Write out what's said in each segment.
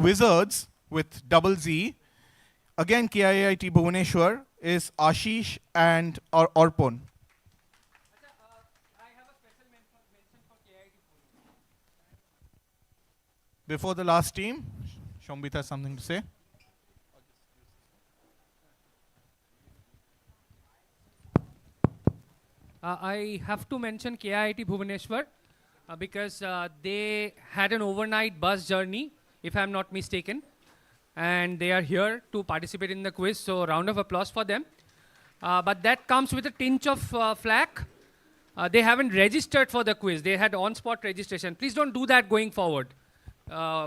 Wizards with double Z. Again, KIIT Bhubaneswar is Ashish and Orpon. Before the last team, Shambhita has something to say. I have to mention KIIT Bhubaneswar because they had an overnight bus journey, if I'm not mistaken, and they are here to participate in the quiz. So round of applause for them. But that comes with a tinge of flack. They haven't registered for the quiz. They had on-spot registration. Please don't do that going forward.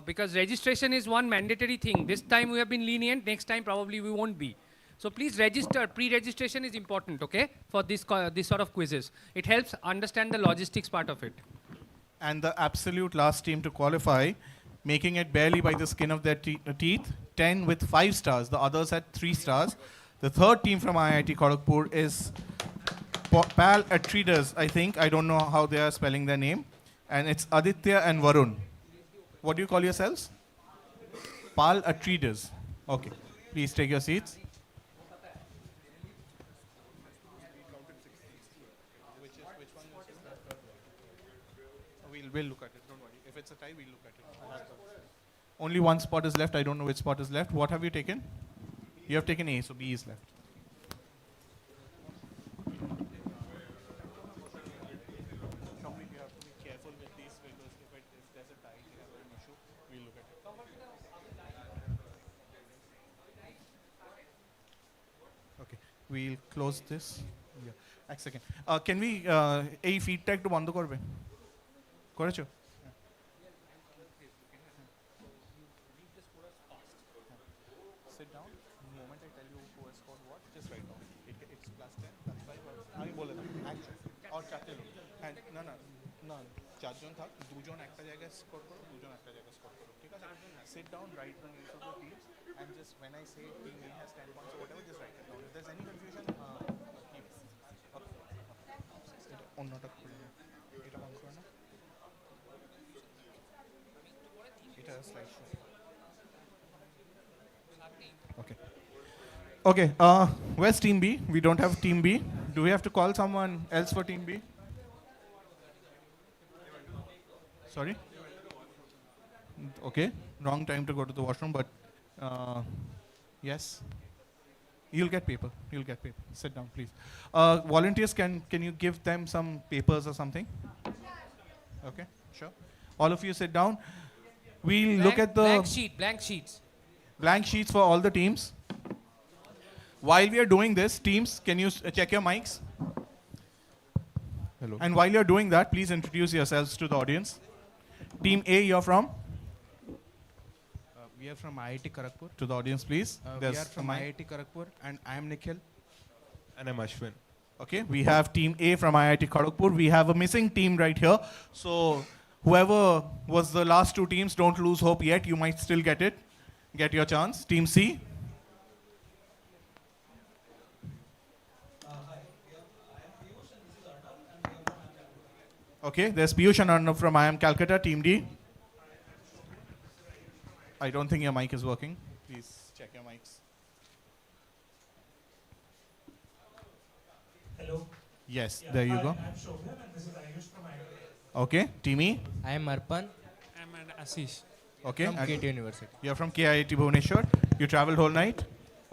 Because registration is one mandatory thing. This time we have been lenient. Next time probably we won't be. So please register. Pre-registration is important, okay, for this sort of quizzes. It helps understand the logistics part of it. And the absolute last team to qualify, making it barely by the skin of their teeth, 10 with 5 stars. The others had 3 stars. The third team from IIT Kharagpur is Pal Atreides, I think. I don't know how they are spelling their name. And it's Aditya and Varun. What do you call yourselves? Pal Atreides. Okay. Please take your seats. We'll look at it. Don't worry. If it's a tie, we'll look at it. Only one spot is left. I don't know which spot is left. What have you taken? You have taken A, so B is left. Okay, we'll close this. Yeah. A second. Can we a feedback to বন্ধ করবে? করেছো? Sit down. The moment I tell you who has scored what, just write down. It's plus 10, plus 5. আমি বলে দেব action or চারটে লোক হ্যাঁ না না না চারজন থাক দুজন একটা জায়গায় স্কোর করো দুজন একটা জায়গায় স্কোর করো ঠিক আছে sit down write the names of the teams and just when I say team A has 10 points or whatever just write it down if there's any confusion keep এটা অন্যটা খুলে নাও এটা বন্ধ করে নাও এটা slide show okay. Okay, where's Team B? We don't have Team B. Do we have to call someone else for Team B? Sorry? Okay, wrong time to go to the washroom, but yes. You'll get paper. You'll get paper. Sit down, please. Volunteers, can you give them some papers or something? Okay, sure. All of you sit down. We'll look at the Blank sheets. Blank sheets for all the teams. While we are doing this, teams, can you check your mics? Hello. And while you're doing that, please introduce yourselves to the audience. Team A, you're from? We are from IIT Kharagpur. To the audience, please. We are from IIT Kharagpur, and I am Nikhil. And I'm Ashwin. Okay, we have Team A from IIT Kharagpur. We have a missing team right here. So whoever was the last two teams, don't lose hope yet. You might still get it. Get your chance. Team C. Okay, there's Piyush and Arnav from IIM Calcutta, Team D. I don't think your mic is working. Please check your mics. Hello. Yes, there you go. I'm Shobhan and this is Ayush from IIT. Okay, Team E. I am Arpan I'm Ashish. Okay, from and KT University. you're from KIIT Bhubaneswar. You traveled whole night.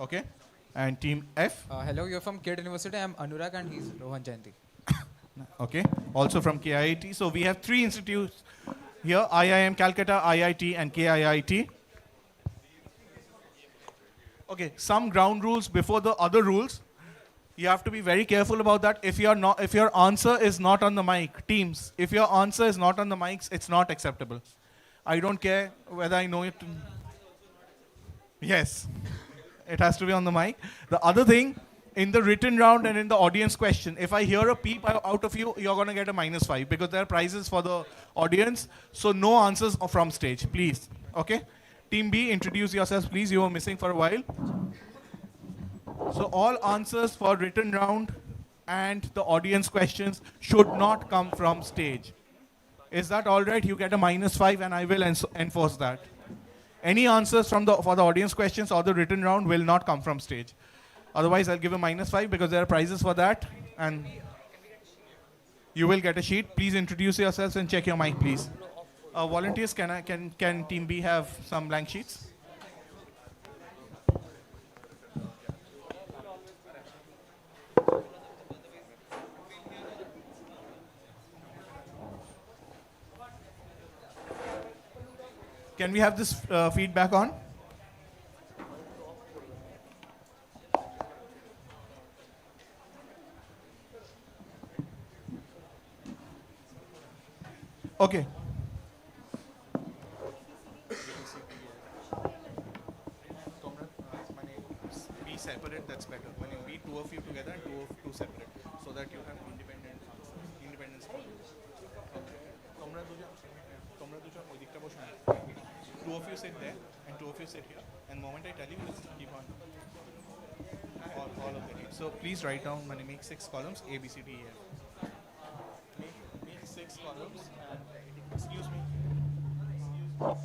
Okay, and Team F. Hello, you're from KIT University. I'm Anurag and he's Rohan Jayanti. Okay, also from KIIT. So we have 3 institutes here: IIM Calcutta, IIT, and KIIT. Okay, some ground rules before the other rules. You have to be very careful about that. If your answer is not on the mic, teams, if your answer is not on the mics, it's not acceptable. I don't care whether I know it. Yes, it has to be on the mic. The other thing, in the written round and in the audience question, if I hear a peep out of you, you're going to get a -5 because there are prizes for the audience. So no answers from stage, please. Okay? Team B, introduce yourselves, please. You were missing for a while. So all answers for written round and the audience questions should not come from stage. Is that all right? You get a -5 and I will enforce that. Any answers from for the audience questions or the written round will not come from stage. Otherwise, I'll give a -5 because there are prizes for that, and you will get a sheet. Please introduce yourselves and check your mic, please. Volunteers, can Team B have some blank sheets? Can we have this feedback on? Okay. Be separate, that's better. When you be two of you together and two separate, so that you have independent independence. Two of you sit there and two of you sit here. And the moment I tell you, just keep on all of the names. So please write down when you make 6 columns, A, B, C, D, E, F. Make 6 columns and excuse me. Make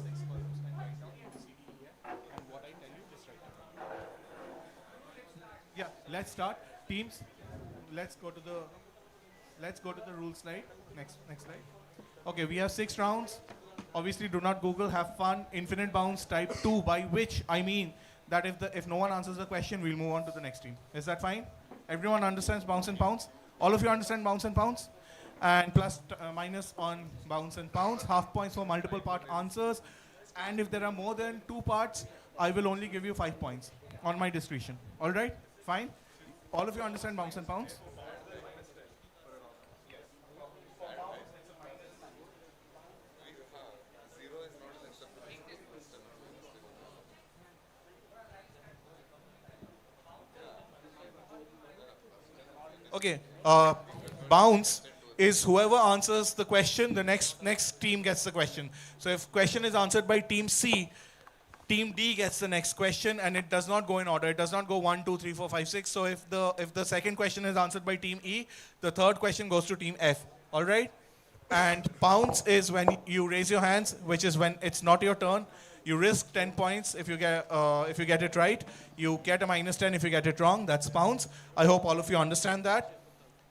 6 columns and write down A, B, C, D, E, F. And what I tell you, just write down. Yeah, let's start. Teams, let's go to the rule slide. Next slide. Okay, we have 6 rounds. Obviously, do not Google, have fun. Infinite bounce type 2, by which I mean that if no one answers the question, we'll move on to the next team. Is that fine? Everyone understands bounce and pounce? All of you understand bounce and pounce? And plus minus on bounce and pounce, half points for multiple part answers. And if there are more than 2 parts, I will only give you 5 points on my discretion. All right? Fine? All of you understand bounce and pounce? Okay, bounce is whoever answers the question, the next team gets the question. So if question is answered by team C, team D gets the next question, and it does not go in order. It does not go 1, 2, 3, 4, 5, 6. So if the second question is answered by team E, the third question goes to team F. All right? And bounce is when you raise your hands, which is when it's not your turn. You risk 10 points if you get it right. You get a -10 if you get it wrong. That's bounce. I hope all of you understand that.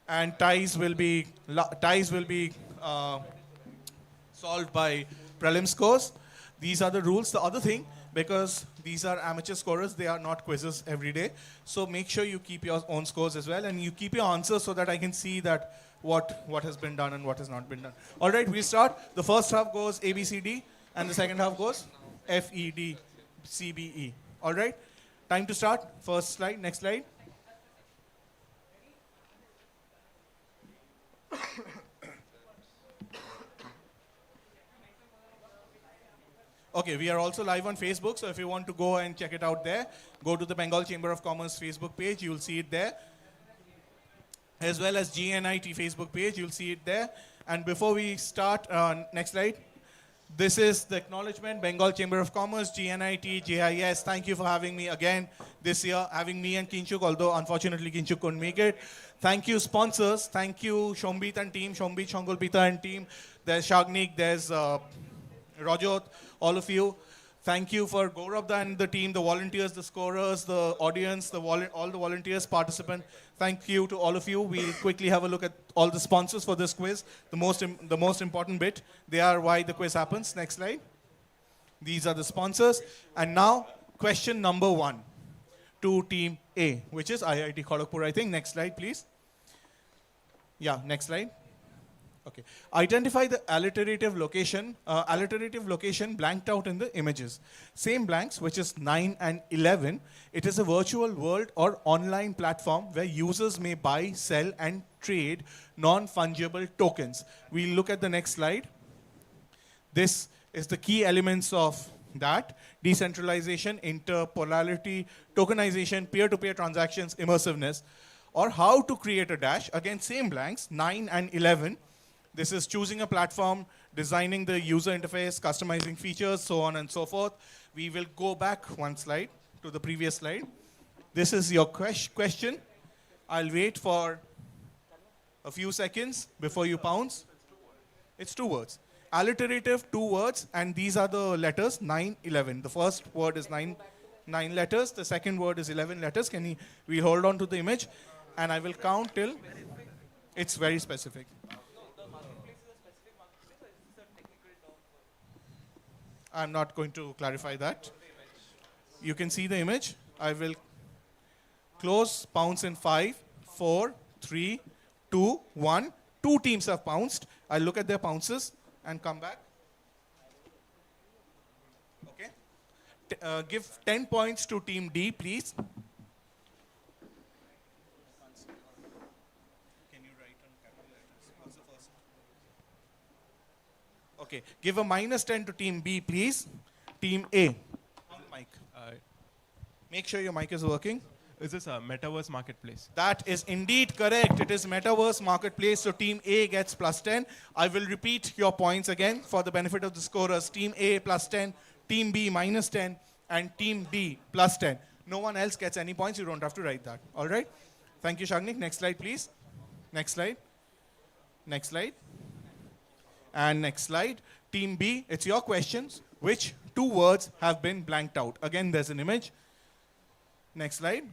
And ties will be solved by prelim scores. These are the rules. The other thing, because these are amateur scorers, they are not quizzes every day. So make sure you keep your own scores as well, and you keep your answers so that I can see that what has been done and what has not been done. All right, we start. The first half goes A, B, C, D, and the second half goes F, E, D, C, B, E. All right? Time to start. First slide. Next slide. Okay, we are also live on Facebook, so if you want to go and check it out there, go to the Bengal Chamber of Commerce Facebook page. You'll see it there. As well as GNIT Facebook page. You'll see it there. And before we start, next slide. This is the acknowledgement, Bengal Chamber of Commerce, GNIT, JIS. Thank you for having me again this year, having me and Kinshuk, although unfortunately Kinshuk couldn't make it. Thank you, sponsors. Thank you, Shombit and team, Shombit, Shongolpita and team. There's Shagnik, there's Rajot, all of you. Thank you for Gaurabda and the team, the volunteers, the scorers, the audience, all the volunteers, participants. Thank you to all of you. We'll quickly have a look at all the sponsors for this quiz. The most important bit. They are why the quiz happens. Next slide. These are the sponsors. And now, question number 1 to team A, which is IIT Kharagpur, I think. Next slide, please. Yeah, next slide. Okay. Identify the alliterative location blanked out in the images. Same blanks, which is 9 and 11. It is a virtual world or online platform where users may buy, sell, and trade non-fungible tokens. We'll look at the next slide. This is the key elements of that: decentralization, interpolarity, tokenization, peer-to-peer transactions, immersiveness, or how to create a dash. Again, same blanks, 9 and 11. This is choosing a platform, designing the user interface, customizing features, so on and so forth. We will go back one slide to the previous slide. This is your question. I'll wait for a few seconds before you pounce. It's 2 words. alliterative, 2 words, and these are the letters 9, 11. The first word is 9 letters. The second word is 11 letters. We hold on to the image, and I will count till it's very specific. I'm not going to clarify that. You can see the image. I will close pounce in 5, 4, 3, 2, 1. 2 teams have pounced. I'll look at their pounces and come back. Okay. Give 10 points to team D, please. Can you write on capital letters? What's the first? Okay. Give a -10 to team B, please. Team A. On the mic. Make sure your mic is working. Is this a metaverse marketplace? That is indeed correct. It is Metaverse Marketplace, so Team A gets +10. I will repeat your points again for the benefit of the scorers. Team A +10, Team B -10, and Team D +10. No one else gets any points. You don't have to write that. All right? Thank you, Shagnik. Next slide, please. Next slide. Next slide. And next slide. Team B, it's your questions. Which 2 words have been blanked out? Again, there's an image. Next slide.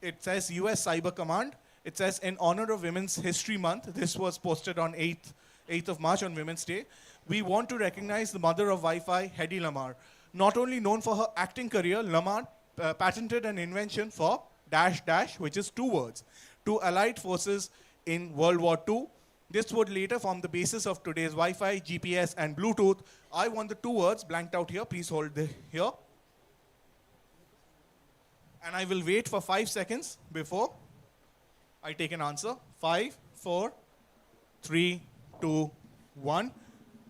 It says US Cyber Command. It says in honor of Women's History Month. This was posted on 8th of March on Women's Day. We want to recognize the mother of Wi-Fi, Hedy Lamarr. Not only known for her acting career, Lamarr patented an invention for -- which is 2 words, to Allied forces in World War II. This would later form the basis of today's Wi-Fi, GPS, and Bluetooth. I want the 2 words blanked out here. Please hold here. And I will wait for 5 seconds before I take an answer. 5, 4, 3, 2, 1.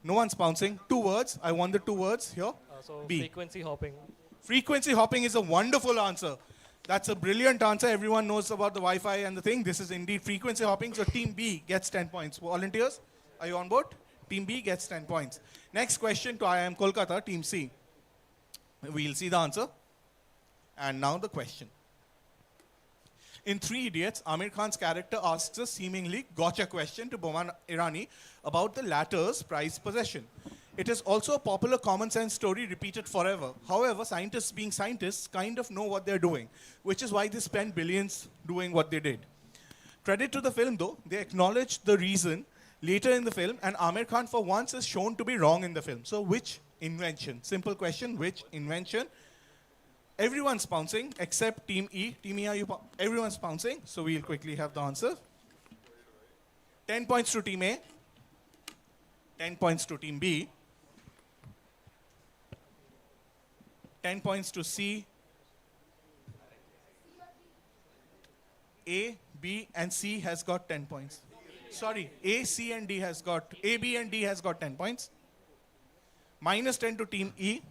No one's bouncing. 2 words. I want the 2 words here. So B. frequency hopping. Frequency hopping is a wonderful answer. That's a brilliant answer. Everyone knows about the Wi-Fi and the thing. This is indeed frequency hopping. So Team B gets 10 points. Volunteers, are you on board? Team B gets 10 points. Next question to IIM Kolkata, Team C. We'll see the answer. And now the question. In 3 Idiots, Amir Khan's character asks a seemingly gotcha question to Boman Irani about the latter's prized possession. It is also a popular common sense story repeated forever. However, scientists being scientists kind of know what they're doing, which is why they spend billions doing what they did. Credit to the film though, they acknowledge the reason later in the film, and Amir Khan for once is shown to be wrong in the film. So which invention? Simple question, which invention? Everyone's pouncing except Team E. Team E, everyone's pouncing, so we'll quickly have the answer. 10 points to Team A, 10 points to Team B, 10 points to C. A, B, and C has got 10 points. Sorry, A, C, and D has got, A, B, and D has got 10 points. -10 to Team E.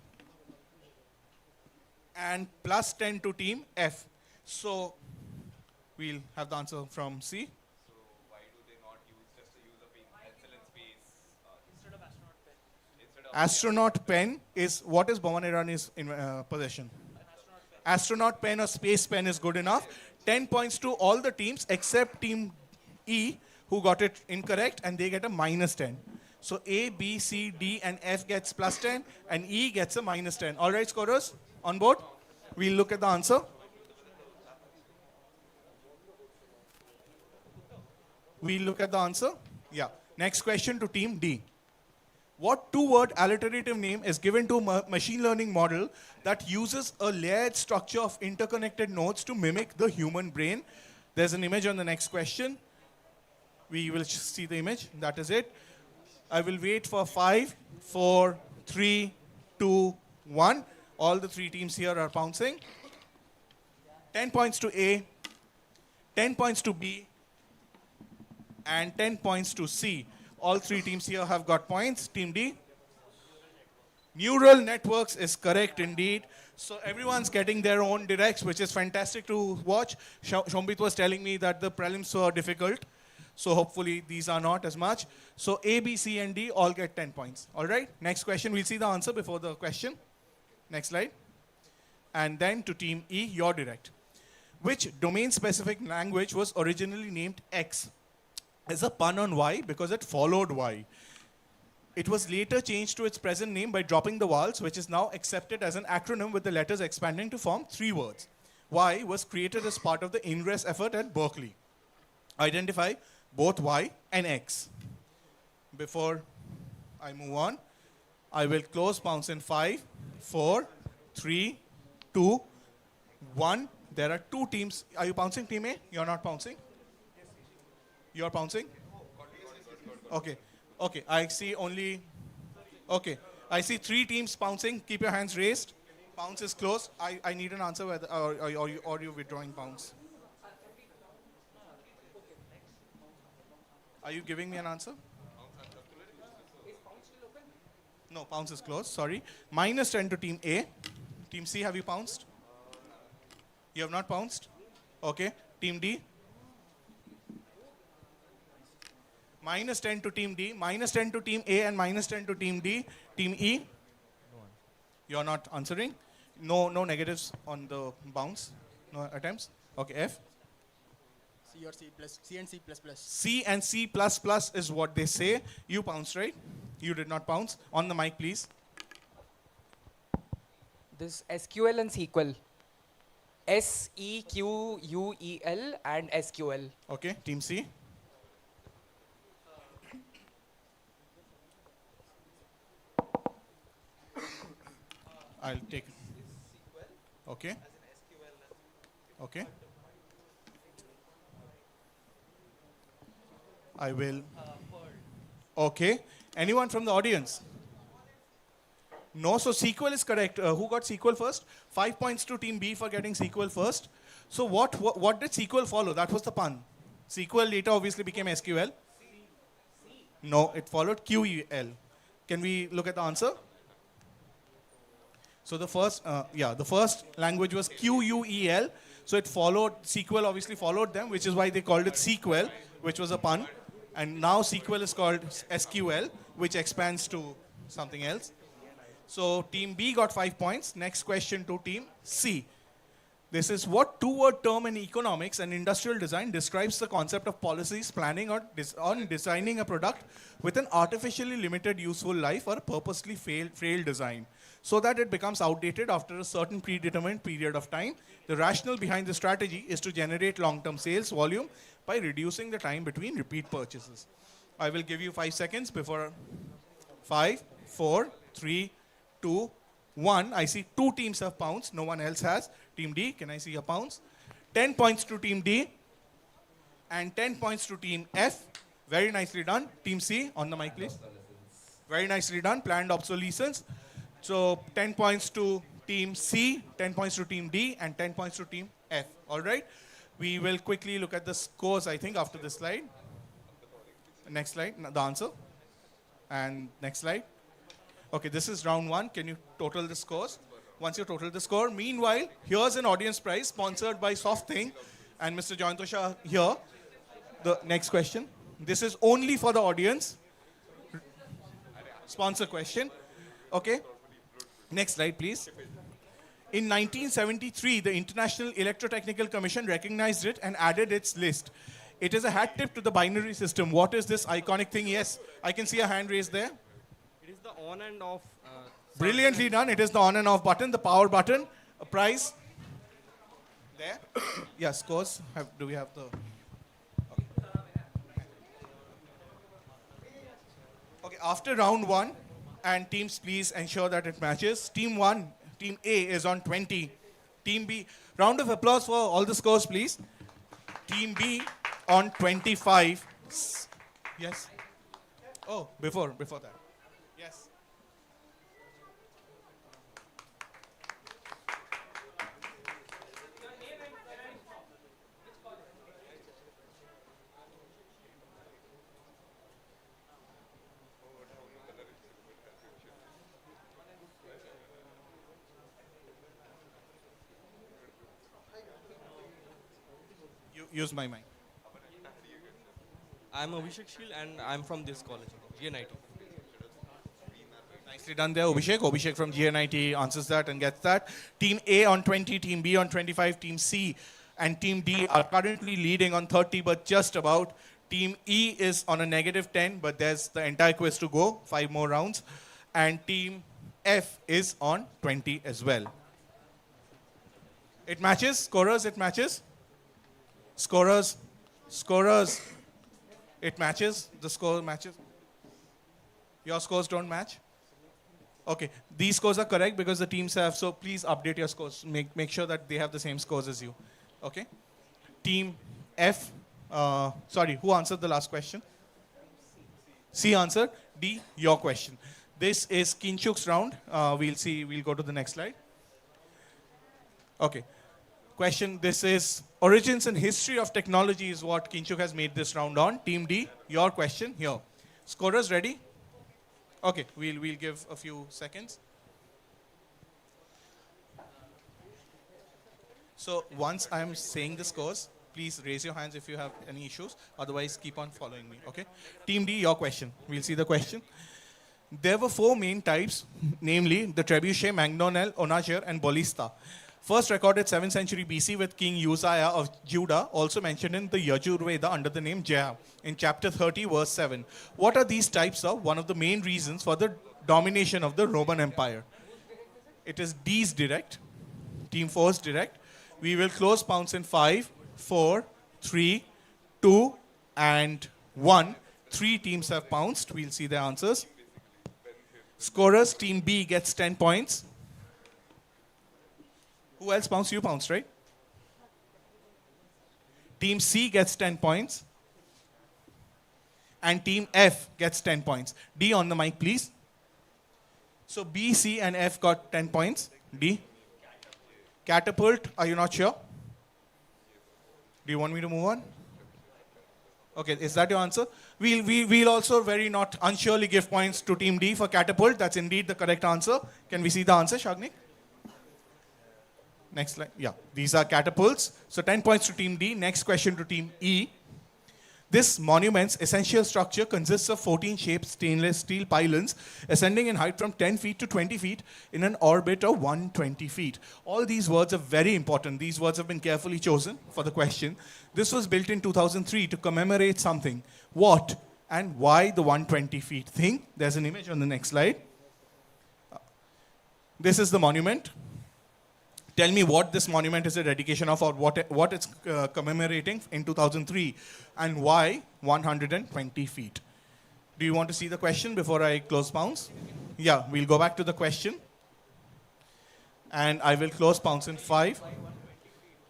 And +10 to Team F. So we'll have the answer from C. So why do they not use a pencil in space instead of astronaut pen? Astronaut pen is what is Boman Irani's possession? Astronaut pen or space pen is good enough. 10 points to all the teams except Team E, who got it incorrect, and they get a -10. So A, B, C, D, and F gets +10, and E gets a -10. All right, scorers, on board? We'll look at the answer. We'll look at the answer. Yeah. Next question to Team D. What 2-word alliterative name is given to a machine learning model that uses a layered structure of interconnected nodes to mimic the human brain? There's an image on the next question. We will see the image. That is it. I will wait for 5, 4, 3, 2, 1. All the 3 teams here are pouncing. 10 points to A, 10 points to B, and 10 points to C. All 3 teams here have got points. Team D. Neural networks is correct indeed. So everyone's getting their own directs, which is fantastic to watch. Shombit was telling me that the prelims were difficult. So hopefully these are not as much. So A, B, C, and D all get 10 points. All right, next question. We'll see the answer before the question. Next slide. And then to Team E, your direct. Which domain-specific language was originally named X? As a pun on Y because it followed Y. It was later changed to its present name by dropping the vowels, which is now accepted as an acronym with the letters expanding to form 3 words. Y was created as part of the Ingress effort at Berkeley. Identify both Y and X. Before I move on, I will close pounce in 5, 4, 3, 2, 1. There are 2 teams. Are you pouncing, team A? You're not pouncing? You're pouncing? Okay. Okay, I see only. Okay, I see 3 teams pouncing. Keep your hands raised. Pounce is closed. I need an answer whether or you withdrawing pounce. Are you giving me an answer? No, pounce is closed. Sorry. Minus 10 to team A. Team C, have you pounced? You have not pounced? Okay. Team D. Minus 10 to team D, minus 10 to team A, and minus 10 to team D. Team E? You're not answering? No negatives on the bounce? No attempts? Okay, F? C or C plus, C and C plus plus. C and C plus plus is what they say. You pounced, right? You did not pounce. On the mic, please. This SQL and SQL. SEQUEL and SQL. Okay, team C. I'll take. Okay. Okay. I will. Okay. Anyone from the audience? No, so SQL is correct. Who got SQL first? 5 points to team B for getting SQL first. So what did SQL follow? That was the pun. SQL later obviously became SQL. No, it followed QEL. Can we look at the answer? So the first language was QUEL. So it followed, SQL obviously followed them, which is why they called it SQL, which was a pun. And now SQL is called SQL, which expands to something else. So team B got 5 points. Next question to team C. This is what 2-word term in economics and industrial design describes the concept of policies planning on designing a product with an artificially limited useful life or a purposely failed design, so that it becomes outdated after a certain predetermined period of time. The rationale behind the strategy is to generate long-term sales volume by reducing the time between repeat purchases. I will give you 5 seconds before 5, 4, 3, 2, 1. I see 2 teams have pounced. No one else has. Team D, can I see a pounce? 10 points to team D and 10 points to team F. Very nicely done. Team C, on the mic, please. Very nicely done. Planned obsolescence. So 10 points to team C, 10 points to team D, and 10 points to team F. All right. We will quickly look at the scores, I think, after this slide. Next slide, the answer. And next slide. Okay, this is round 1. Can you total the scores? Once you total the score, meanwhile, here's an audience prize sponsored by SoftThing and Mr. Joyantosha Shah here. The next question. This is only for the audience. Sponsor question. Okay. Next slide, please. In 1973, the International Electrotechnical Commission recognized it and added its list. It is a hat tip to the binary system. What is this iconic thing? Yes, I can see a hand raised there. It is the on and off. Brilliantly done. It is the on and off button, the power button. A prize. There. Yeah, scores. Do we have the... Okay, after round 1, and teams please ensure that it matches. Team A is on 20. Team B, round of applause for all the scores, please. Team B on 25. Yes? Oh, before that. Yes. Use my mic. I'm Abhishek Shil and I'm from this college, GNIT. Nicely done there, Abhishek. Abhishek from GNIT answers that and gets that. Team A on 20, Team B on 25, Team C and Team D are currently leading on 30, but just about. Team E is on a -10, but there's the entire quiz to go, 5 more rounds. And Team F is on 20 as well. It matches? Scorers, it matches? Scorers, it matches? The score matches? Your scores don't match? Okay, these scores are correct because the teams have, so please update your scores. Make sure that they have the same scores as you. Okay? Team F, sorry, who answered the last question? C answered. D, your question. This is Kinshuk's round. We'll go to the next slide. Okay. Question, this is origins and history of technology is what Kinshuk has made this round on. Team D, your question here. Scorers ready? Okay, we'll give a few seconds. So once I'm saying the scores, please raise your hands if you have any issues. Otherwise, keep on following me, okay? Team D, your question. We'll see the question. There were 4 main types, namely the trebuchet, mangonel, onager, and ballista. First recorded 7th century BC with King Uzziah of Judah, also mentioned in the Yajurveda under the name Jaya, in chapter 30, verse 7. What are these types of? One of the main reasons for the domination of the Roman Empire. It is D's direct, Team 4's direct. We will close pounds in 5, 4, 3, 2, and 1. 3 teams have pounced. We'll see the answers. Scorers, Team B gets 10 points. Who else pounced? You pounced, right? Team C gets 10 points. And Team F gets 10 points. D on the mic, please. So B, C, and F got 10 points. D. Catapult, are you not sure? Do you want me to move on? Okay, is that your answer? We'll also very not unsurely give points to Team D for catapult. That's indeed the correct answer. Can we see the answer, Shagnik? Next slide. Yeah, these are catapults. So 10 points to Team D. Next question to Team E. This monument's essential structure consists of 14-shaped stainless steel pylons ascending in height from 10 feet to 20 feet in an orbit of 120 feet. All these words are very important. These words have been carefully chosen for the question. This was built in 2003 to commemorate something. What and why the 120 feet thing? There's an image on the next slide. This is the monument. Tell me what this monument is a dedication of, or what it's commemorating in 2003, and why 120 feet. Do you want to see the question before I close pounds? Yeah, we'll go back to the question. And I will close pounds in 5.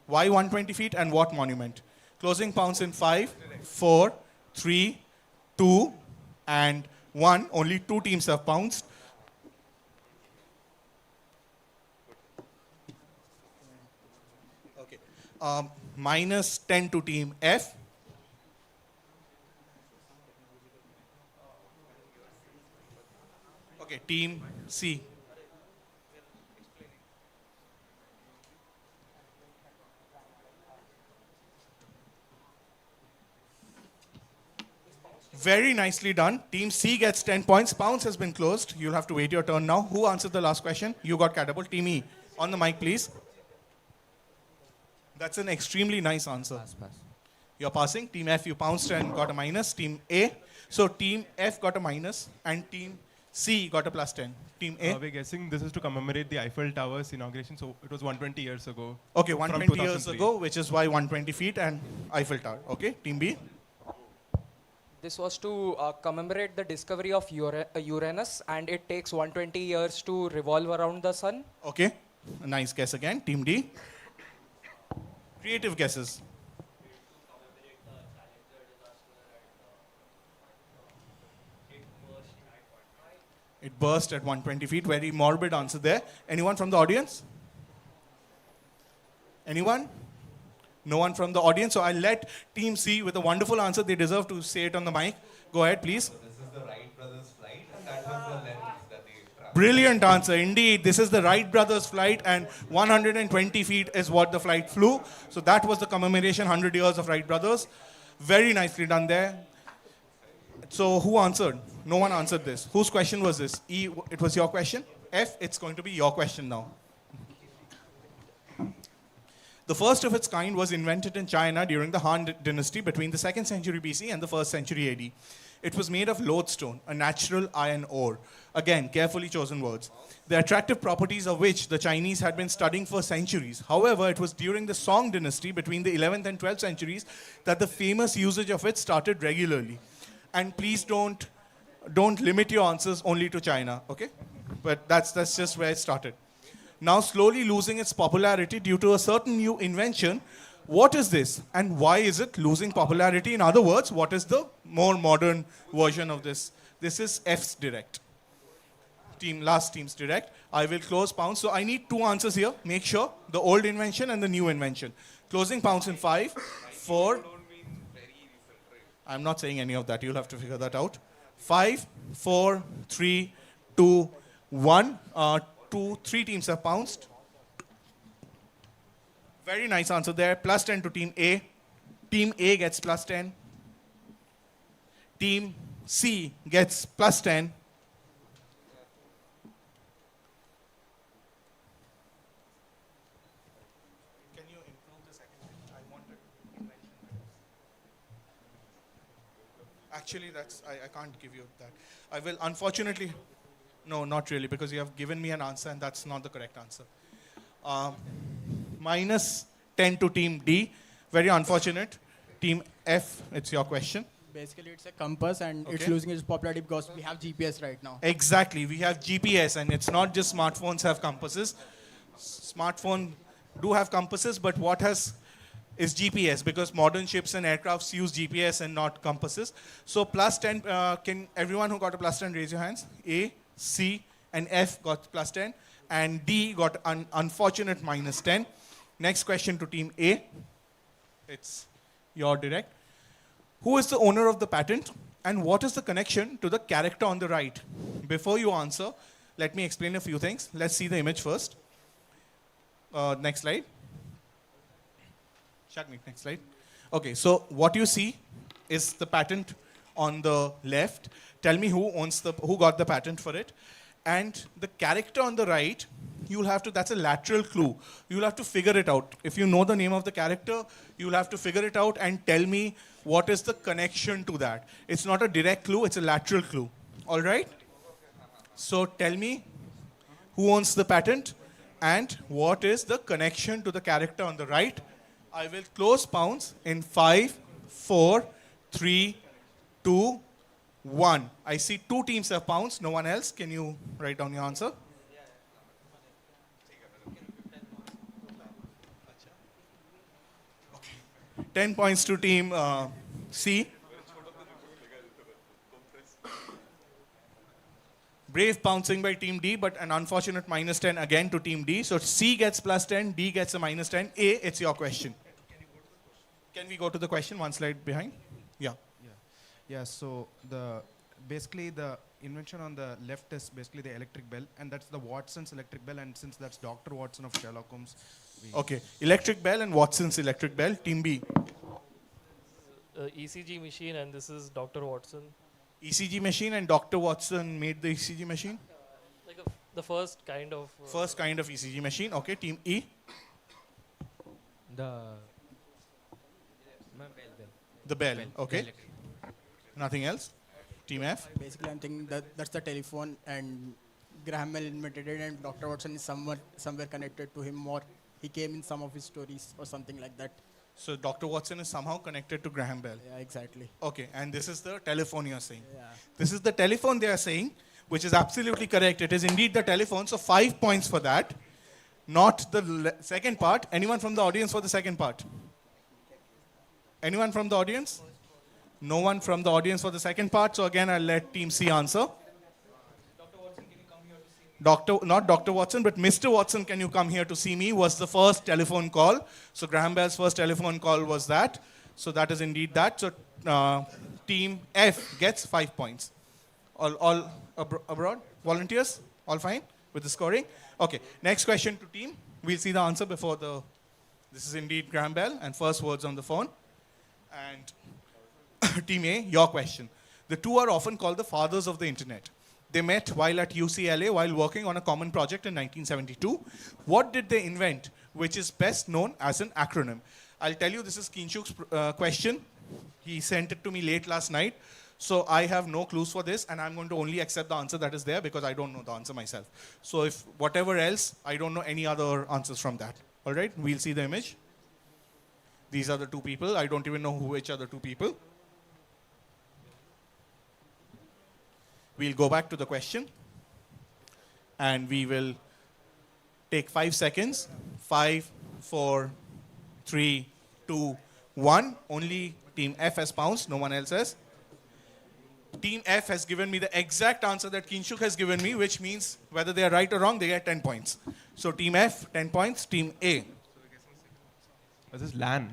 Why 120 feet and what monument? Closing pounds in 5, 4, 3, 2, and 1. Only 2 teams have pounced. Minus 10 to Team F. Okay, Team C. Very nicely done. Team C gets 10 points. Pounds has been closed. You'll have to wait your turn now. Who answered the last question? You got catapult. Team E. On the mic, please. That's an extremely nice answer. Pass. You're passing. Team F, you pounced and got a minus. Team A. So Team F got a minus and Team C got a plus 10. Team A. We're guessing this is to commemorate the Eiffel Tower's inauguration, so it was 120 years ago. Okay, From 120 years 2003. ago, which is why 120 feet and Eiffel Tower. Okay, Team B. This was to commemorate the discovery of Uranus, and it takes 120 years to revolve around the sun. Okay, a nice guess again. Team D. Creative guesses. It burst at 120 feet. Very morbid answer there. Anyone from the audience? Anyone? No one from the audience. So I'll let Team C with a wonderful answer. They deserve to say it on the mic. Go ahead, please. This is the Wright brothers flight, and that was the length that they traveled. Brilliant answer. Indeed, this is the Wright brothers flight, and 120 feet is what the flight flew. So that was the commemoration, 100 years of Wright brothers. Very nicely done there. So who answered? No one answered this. Whose question was this? E, it was your question? F, it's going to be your question now. The first of its kind was invented in China during the Han dynasty between the 2nd century BC and the 1st century AD. It was made of lodestone, a natural iron ore. Again, carefully chosen words. The attractive properties of which the Chinese had been studying for centuries. However, it was during the Song dynasty between the 11th and 12th centuries that the famous usage of it started regularly. And please don't limit your answers only to China, okay? But that's just where it started. Now slowly losing its popularity due to a certain new invention. What is this and why is it losing popularity? In other words, what is the more modern version of this? This is F's direct. Last team's direct. I will close pounds. So I need two answers here. Make sure the old invention and the new invention. Closing pounds in 5, 4. I'm not saying any of that. You'll have to figure that out. 5, 4, 3, 2, 1. 3 teams have pounced. Very nice answer there. Plus 10 to Team A. Team A gets plus 10. Team C gets plus 10. Can you improve the second thing? I wanted invention. Actually, I can't give you that. I will, unfortunately, no, not really, because you have given me an answer and that's not the correct answer. Minus 10 to Team D. Very unfortunate. Team F, it's your question. Basically, it's a compass and it's Okay. losing its popularity because we have GPS right now. Exactly. We have GPS, and it's not just smartphones have compasses. Smartphone do have compasses, but what is GPS, because modern ships and aircrafts use GPS and not compasses. So plus 10, can everyone who got a plus 10 raise your hands? A, C, and F got plus 10, and D got an unfortunate minus 10. Next question to Team A. It's your direct. Who is the owner of the patent, and what is the connection to the character on the right? Before you answer, let me explain a few things. Let's see the image first. Next slide. Shagnik, next slide. Okay, so what you see is the patent on the left. Tell me who got the patent for it. And the character on the right, you'll have to, that's a lateral clue. You'll have to figure it out. If you know the name of the character, you'll have to figure it out and tell me what is the connection to that. It's not a direct clue, it's a lateral clue. All right? So tell me who owns the patent and what is the connection to the character on the right. I will close pounds in 5, 4, 3, 2, 1. I see 2 teams have pounds, no one else. Can you write down your answer? 10 points to Team C. Brave pouncing by Team D, but an unfortunate minus 10 again to Team D. So C gets plus 10, D gets a minus 10. A, it's your question. Can we go to the question one slide behind? Yeah. Yeah, so basically the invention on the left is basically the electric bell, and that's the Watson's electric bell, and since that's Dr. Watson of Sherlock Holmes. Okay, electric bell and Watson's electric bell. Team B. ECG machine, and this is Dr. Watson. ECG machine, and Dr. Watson made the ECG machine? Like the first kind of. First kind of ECG machine. Okay, Team E. The bell. Okay. Nothing else? Team F. Basically, I'm thinking that's the telephone, and Graham Bell invented it, and Dr. Watson is somewhere connected to him, or he came in some of his stories or something like that. So Dr. Watson is somehow connected to Graham Bell. Yeah, exactly. Okay, and this is the telephone you're saying. Yeah. This is the telephone they are saying, which is absolutely correct. It is indeed the telephone, so 5 points for that. Not the second part. Anyone from the audience for the second part? Anyone from the audience? No one from the audience for the second part, so again I'll let Team C answer. Not Dr. Watson, but Mr. Watson, can you come here to see me, was the first telephone call. So Graham Bell's first telephone call was that. So that is indeed that. So Team F gets 5 points. All abroad? Volunteers? All fine with the scoring? Okay, next question to team. We'll see the answer before this is indeed Graham Bell, and first words on the phone. And Team A, your question. The two are often called the fathers of the internet. They met while at UCLA while working on a common project in 1972. What did they invent which is best known as an acronym? I'll tell you, this is Kinshuk's question. He sent it to me late last night. So I have no clues for this, and I'm going to only accept the answer that is there because I don't know the answer myself. So if whatever else, I don't know any other answers from that. All right, we'll see the image. These are the two people. I don't even know which are the two people. We'll go back to the question, and we will take 5 seconds. 5, 4, 3, 2, 1. Only Team F has pounced, no one else has. Team F has given me the exact answer that Kinshuk has given me, which means whether they are right or wrong, they get 10 points. So Team F, 10 points. Team A. This is LAN.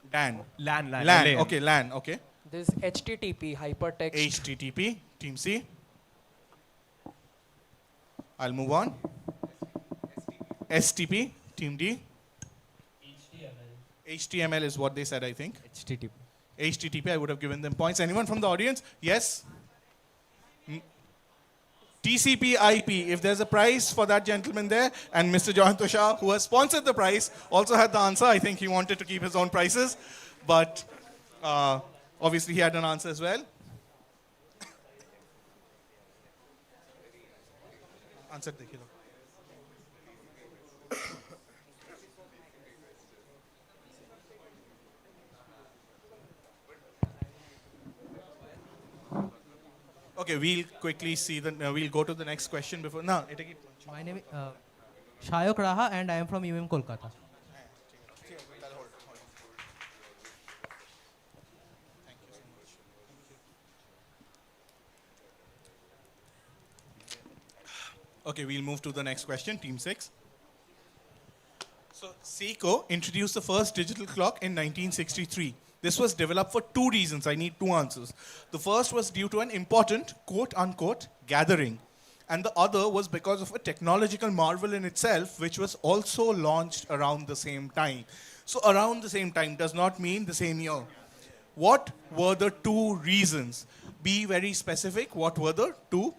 Dan. LAN. LAN. Okay, LAN. Okay. This HTTP, hypertext. HTTP. Team C. I'll move on. STP. Team D. HTML is what they said, I think. HTTP. HTTP, I would have given them points. Anyone from the audience? Yes? TCP IP, if there's a prize for that gentleman there, and Mr. Johanto Shah, who has sponsored the prize, also had the answer. I think he wanted to keep his own prizes, but obviously he had an answer as well. Answer dekhiye lo. Okay, we'll quickly see the. We'll go to the next question before. No, My name is Shayok Raha and I am from UM Kolkata. Okay, we'll move to the next question, Team 6. So, Seiko introduced the first digital clock in 1963. This was developed for two reasons. I need two answers. The first was due to an important, quote-unquote, gathering. And the other was because of a technological marvel in itself, which was also launched around the same time. So, around the same time does not mean the same year. What were the two reasons? Be very specific. What were the two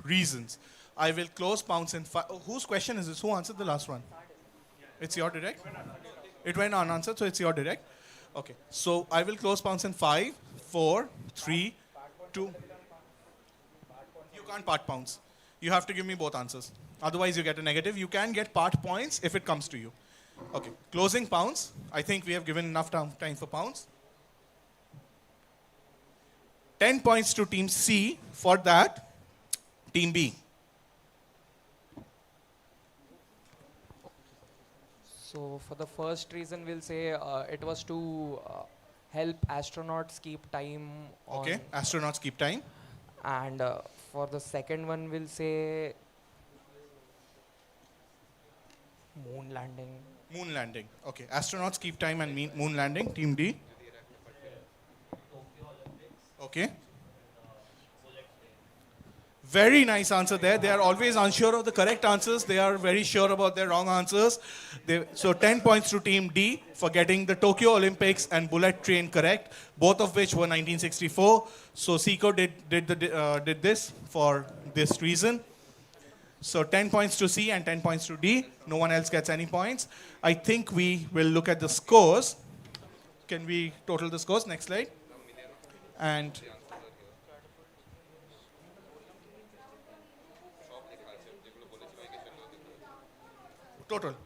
reasons? I will close pounds in 5. Oh, whose question is this? Who answered the last one? It's your direct? It went unanswered, so it's your direct. Okay, so I will close pounds in 5, 4, 3, 2. You can't part pounds. You have to give me both answers. Otherwise, you get a negative. You can get part points if it comes to you. Okay, closing pounds. I think we have given enough time for pounds. 10 points to Team C. For that, Team B. So for the first reason, we'll say it was to help astronauts keep time on. Okay, astronauts keep time. And for the second one, we'll say moon landing. Moon landing. Okay, astronauts keep time and moon landing. Team D. Okay. Very nice answer there. They are always unsure of the correct answers. They are very sure about their wrong answers. So 10 points to Team D for getting the Tokyo Olympics and bullet train correct, both of which were 1964. So Seiko did this for this reason. So 10 points to C and 10 points to D. No one else gets any points. I think we will look at the scores. Can we total the scores? Next slide. And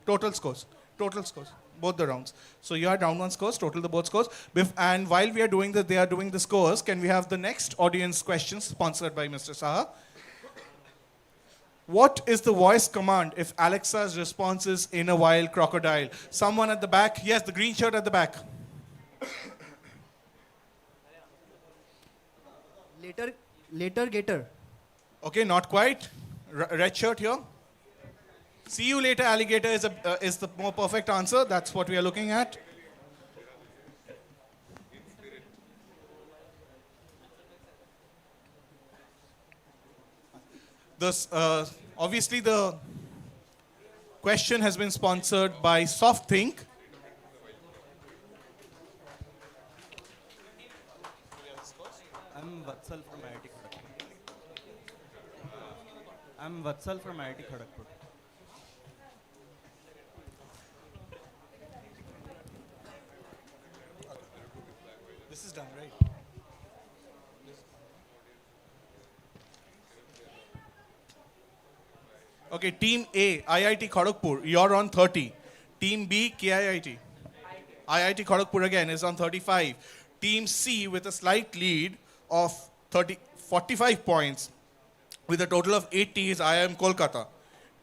total scores, both the rounds. So you had round one scores, total the both scores. And while we are doing that, they are doing the scores. Can we have the next audience questions sponsored by Mr. Saha? What is the voice command if Alexa's response is in a while crocodile? Someone at the back? Yes, the green shirt at the back. Later Gator. Okay, not quite. Red shirt here. See you later, alligator is the more perfect answer. That's what we are looking at. This, obviously, the question has been sponsored by SoftThink. I'm Vatsal from IIT Kharagpur. This is done, right? Okay, Team A, IIT Kharagpur, you're on 30. Team B, KIIT. IIT Kharagpur again is on 35. Team C with a slight lead of 45 points with a total of 80 is IIM Kolkata.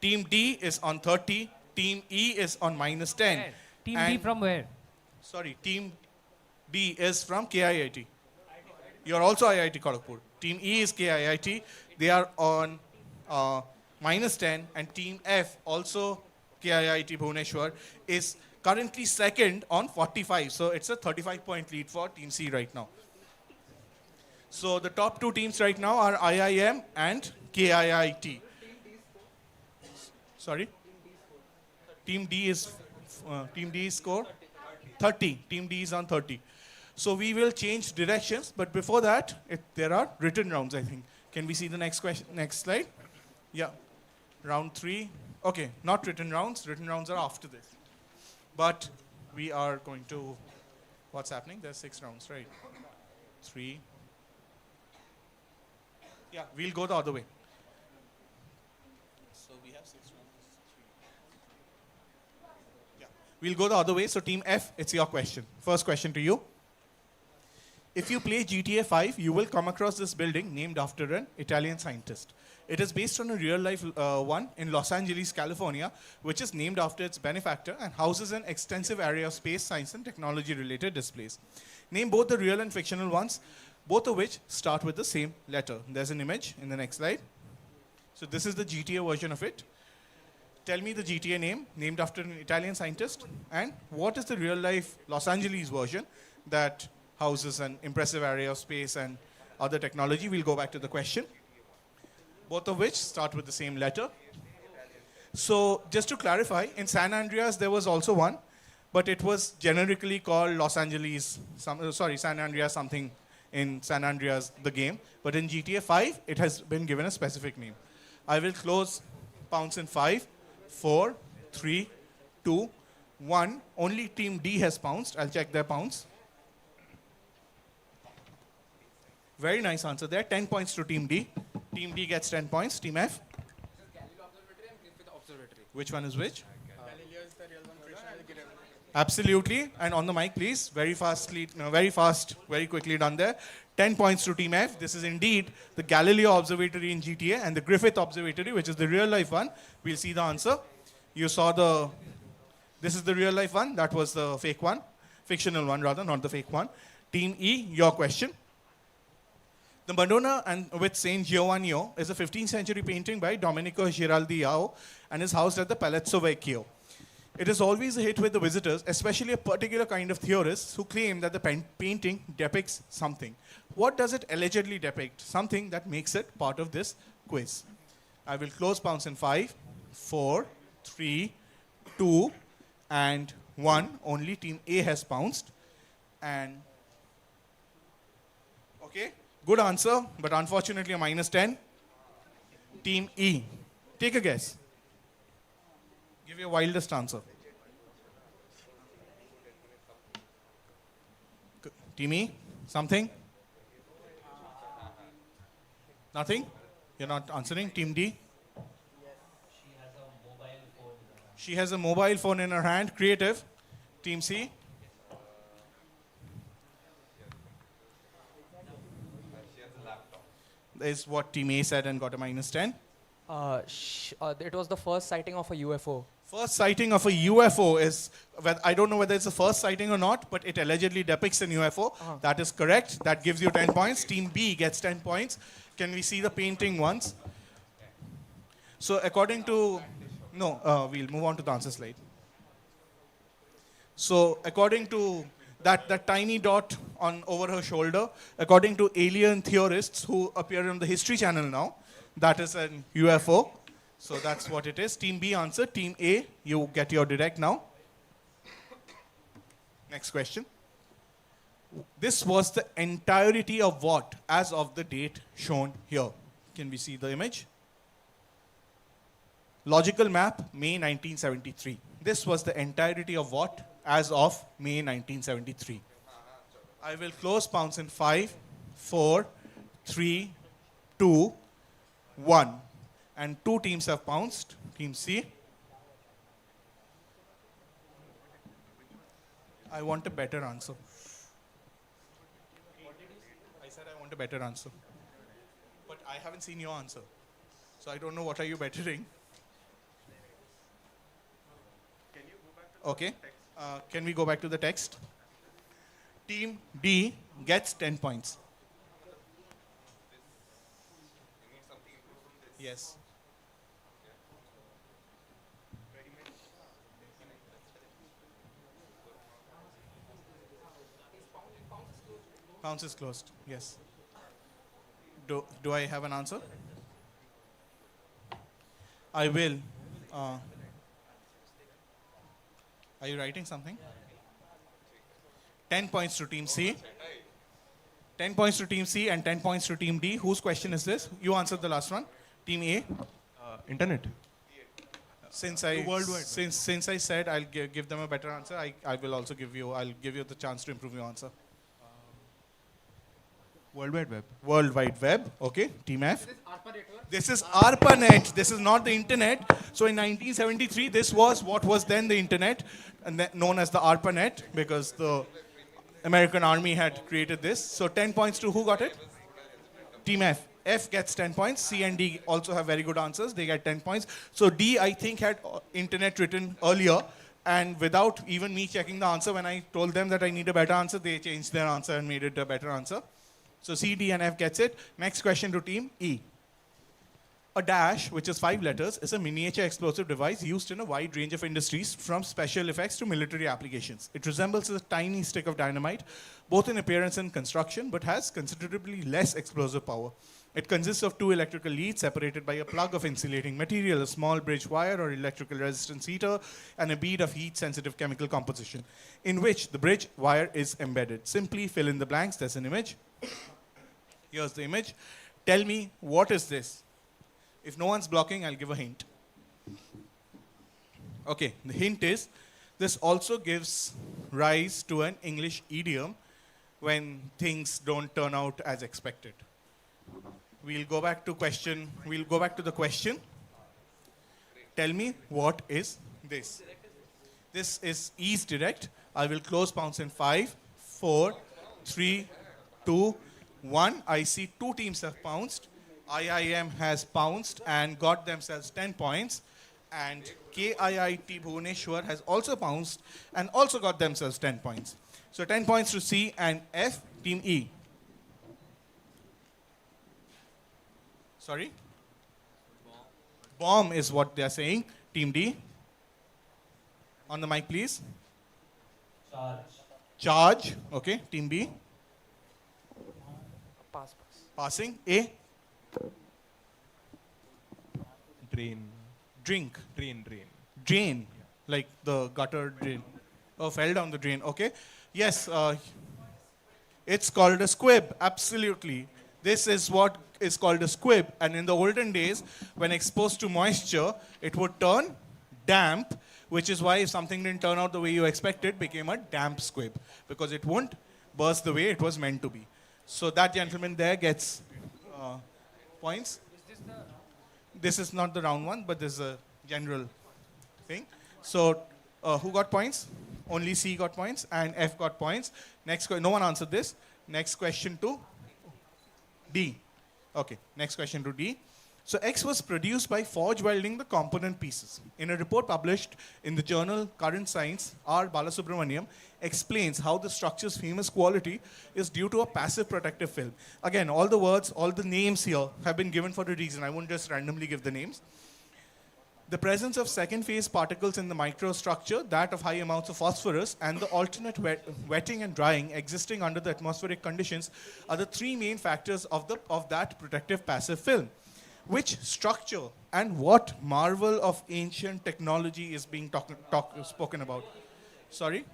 Team D is on 30. Team E is on minus 10. Where? Team D And- from where? Sorry, Team D is from KIIT. You're also IIT Kharagpur. Team E is KIIT. They are on minus 10. And Team F, also KIIT Bhubaneswar, is currently second on 45. So it's a 35-point lead for Team C right now. So the top two teams right now are IIM and KIIT. Sorry? Team D is score 30. Team D is on 30. So we will change directions, but before that, there are written rounds, I think. Can we see the next question, next slide? Yeah. Round 3. Okay, not written rounds. Written rounds are after this. But we are going to, what's happening? There's 6 rounds, right? 3. Yeah, we'll go the other way. So we have 6 rounds. Yeah, we'll go the other way. So Team F, it's your question. First question to you. If you play GTA 5, you will come across this building named after an Italian scientist. It is based on a real-life one in Los Angeles, California, which is named after its benefactor and houses an extensive area of space science and technology-related displays. Name both the real and fictional ones, both of which start with the same letter. There's an image in the next slide. So this is the GTA version of it. Tell me the GTA name, named after an Italian scientist, and what is the real-life Los Angeles version that houses an impressive area of space and other technology. We'll go back to the question. Both of which start with the same letter. So just to clarify, in San Andreas there was also one, but it was generically called Los Angeles, San Andreas something in San Andreas, the game. But in GTA 5, it has been given a specific name. I will close pounds in 5, 4, 3, 2, 1. Only Team D has pounced. I'll check their pounds. Very nice answer there. 10 points to Team D. Team D gets 10 points. Team F? Which one is which? Galileo is the real one. Fictional is the real one. Absolutely. And on the mic, please. Very fastly, very fast, very quickly done there. 10 points to Team F. This is indeed the Galileo Observatory in GTA and the Griffith Observatory, which is the real life one. We'll see the answer. You saw this is the real life one. That was the fake one. Fictional one, rather, not the fake one. Team E, your question. The Madonna and with Saint Giovanni is a 15th century painting by Domenico Giraldiao and is housed at the Palazzo Vecchio. It is always a hit with the visitors, especially a particular kind of theorists who claim that the painting depicts something. What does it allegedly depict? Something that makes it part of this quiz. I will close pounds in 5, 4, 3, 2, and 1. Only Team A has pounced. And okay. Good answer, but unfortunately a minus 10. Team E, take a guess. Give your wildest answer. Team E, something? Nothing? You're not answering. Team D? She has a mobile phone in her hand. Creative. Team C? Is what Team A said and got a minus 10. It was the first sighting of a UFO. First sighting of a UFO is, I don't know whether it's the first sighting or not, but it allegedly depicts an UFO. That is correct. That gives you 10 points. Team B gets 10 points. Can we see the painting once? So according to, we'll move on to the answer slide. So according to that tiny dot over her shoulder, according to alien theorists who appear on the History Channel now, that is an UFO. So that's what it is. Team B answered. Team A, you get your direct now. Next question. This was the entirety of what as of the date shown here? Can we see the image? Logical map, May 1973. This was the entirety of what as of May 1973? I will close pounce in 5, 4, 3, 2, 1. And 2 teams have pounced. Team C. I want a better answer. I said I want a better answer. But I haven't seen your answer. So I don't know what are you bettering. Okay. Can we go back to the text? Team D gets 10 points. Yes. Pounce is closed. Yes. Do I have an answer? I will. Are you writing something? 10 points to Team C. 10 points to Team C and 10 points to Team D. Whose question is this? You answered the last one. Team A. Internet. Since I Worldwide. since I said I'll give them a better answer, I will also give you the chance to improve your answer. World Wide Web. World Wide Web. Okay. Team F. This is ARPANET. This is not the internet. So in 1973, this was what was then the internet, and known as the ARPANET, because the American Army had created this. So 10 points to who got it? Team F. F gets 10 points. C and D also have very good answers. They get 10 points. So D, I think, had internet written earlier. And without even me checking the answer, when I told them that I need a better answer, they changed their answer and made it a better answer. So C, D, and F gets it. Next question to Team E. A dash, which is 5 letters, is a miniature explosive device used in a wide range of industries, from special effects to military applications. It resembles a tiny stick of dynamite, both in appearance and construction, but has considerably less explosive power. It consists of 2 electrical leads separated by a plug of insulating material, a small bridge wire or electrical resistance heater, and a bead of heat-sensitive chemical composition, in which the bridge wire is embedded. Simply fill in the blanks. There's an image. Here's the image. Tell me, what is this? If no one's blocking, I'll give a hint. Okay, the hint is, this also gives rise to an English idiom when things don't turn out as expected. We'll go back to the question. Tell me, what is this? This is Ease Direct. I will close pounce in 5, 4, 3, 2, 1. I see 2 teams have pounced. IIM has pounced and got themselves 10 points. And KIIT Bhubaneswar has also pounced and also got themselves 10 points. So 10 points to C and F. Team E. Sorry? Bomb is what they are saying. Team D. On the mic, please. Charge. Okay. Team B. Pass. Passing. A. Drain. Drink. Drain. Drain. Like the gutter drain. Oh, fell down the drain. Okay. Yes. It's called a squib. Absolutely. This is what is called a squib. And in the olden days, when exposed to moisture, it would turn damp, which is why if something didn't turn out the way you expected, it became a damp squib, because it won't burst the way it was meant to be. So that gentleman there gets points. This is not the round one, but this is a general thing. So who got points? Only C got points and F got points. Next, no one answered this. Next question to D. Okay, next question to D. So X was produced by forge welding the component pieces. In a report published in the journal Current Science, R. Balasubramaniam explains how the structure's famous quality is due to a passive protective film. Again, all the words, all the names here have been given for a reason. I won't just randomly give the names. The presence of second phase particles in the microstructure, that of high amounts of phosphorus, and the alternate wetting and drying existing under the atmospheric conditions are the 3 main factors of that protective passive film. Which structure and what marvel of ancient technology is being spoken about? Sorry?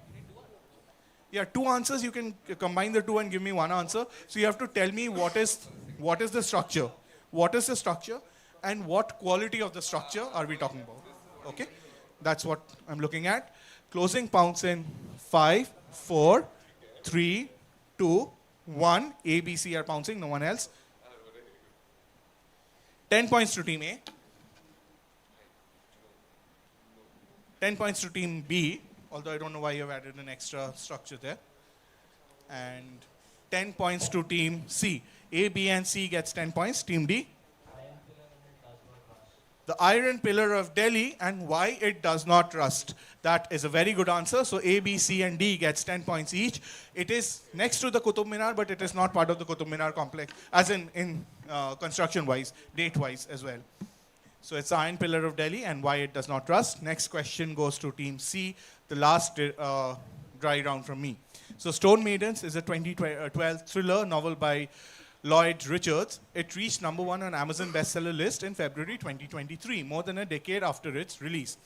Yeah, 2 answers. You can combine the 2 and give me 1 answer. So you have to tell me what is the structure. What is the structure? And what quality of the structure are we talking about? Okay? That's what I'm looking at. Closing pounce in 5, 4, 3, 2, 1. A, B, C are pouncing, no one else. 10 points to team A. 10 points to team B, although I don't know why you've added an extra structure there. And 10 points to team C. A, B, and C gets 10 points. Team D. The iron pillar of Delhi and why it does not rust. That is a very good answer. So A, B, C, and D gets 10 points each. It is next to the Qutub Minar, but it is not part of the Qutub Minar complex, as in construction-wise, date-wise as well. So it's the iron pillar of Delhi and why it does not rust. Next question goes to team C, the last dry round from me. So Stone Maidens is a 2012 thriller novel by Lloyd Richards. It reached number 1 on Amazon bestseller list in February 2023, more than a decade after its release.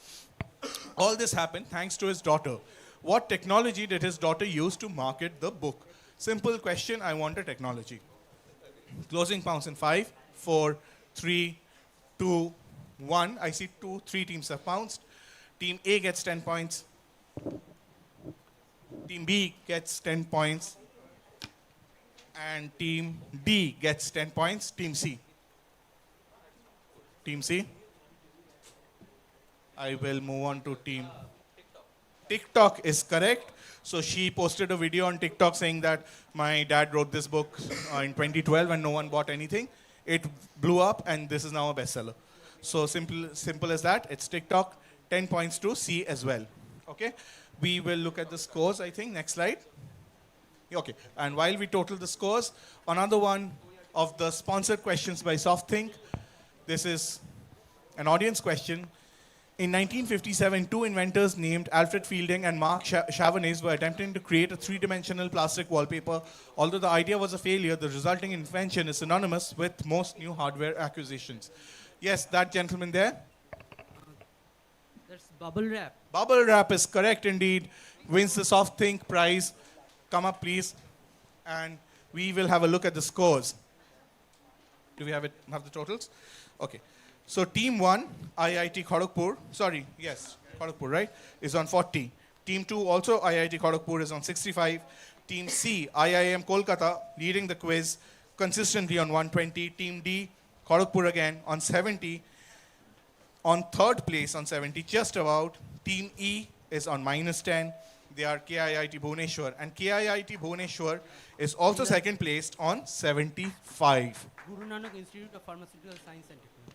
All this happened thanks to his daughter. What technology did his daughter use to market the book? Simple question, I want a technology. Closing pounds in 5, 4, 3, 2, 1. I see 3 teams have pounced. Team A gets 10 points. Team B gets 10 points. And team D gets 10 points. Team C. Team C. I will move on to team. TikTok is correct. So she posted a video on TikTok saying that my dad wrote this book in 2012 and no one bought anything. It blew up and this is now a bestseller. So simple as that. It's TikTok. 10 points to C as well. Okay. We will look at the scores, I think. Next slide. Okay, and while we total the scores, another one of the sponsored questions by SoftThink. This is an audience question. In 1957, 2 inventors named Alfred Fielding and Mark Chavanez were attempting to create a 3-dimensional plastic wallpaper. Although the idea was a failure, the resulting invention is synonymous with most new hardware acquisitions. Yes, that gentleman there. That's bubble wrap. Bubble wrap is correct indeed. Wins the SoftThink prize. Come up, please, and we will have a look at the scores. Do we have the totals? Okay. So Team 1, IIT Kharagpur, Kharagpur, right, is on 40. Team 2, also IIT Kharagpur, is on 65. Team C, IIM Kolkata, leading the quiz consistently on 120. Team D, Kharagpur again, on 70. On third place on 70, just about. Team E is on -10. They are KIIT Bhubaneswar. And KIIT Bhubaneswar is also second placed on 75. Guru Nanak Institute of Pharmaceutical Science and Technology.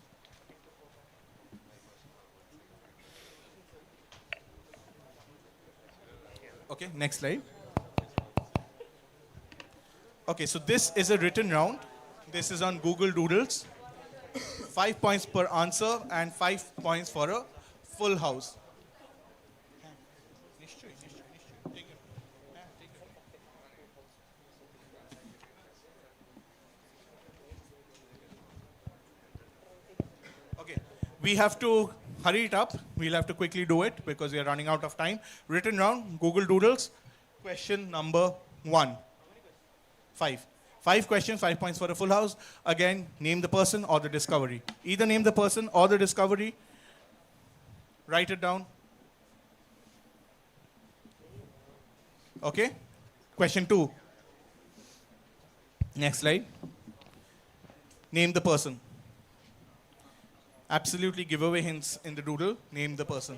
Okay, next slide. Okay, so this is a written round. This is on Google Doodles. 5 points per answer and 5 points for a full house. We have to hurry it up. We'll have to quickly do it because we are running out of time. Written round, Google Doodles. Question number 1. 5. 5 questions, 5 points for a full house. Again, name the person or the discovery. Either name the person or the discovery. Write it down. Okay. Question 2. Next slide. Name the person. Absolutely give away hints in the doodle. Name the person.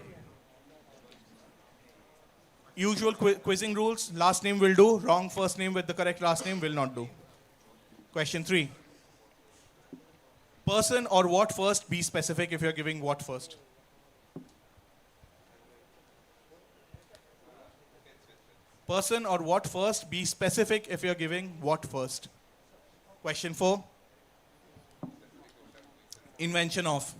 Usual quizzing rules. Last name will do. Wrong first name with the correct last name will not do. Question 3. Person or what first? Be specific if you're giving what first. Person or what first? Be specific if you're giving what first. Question 4. Invention of.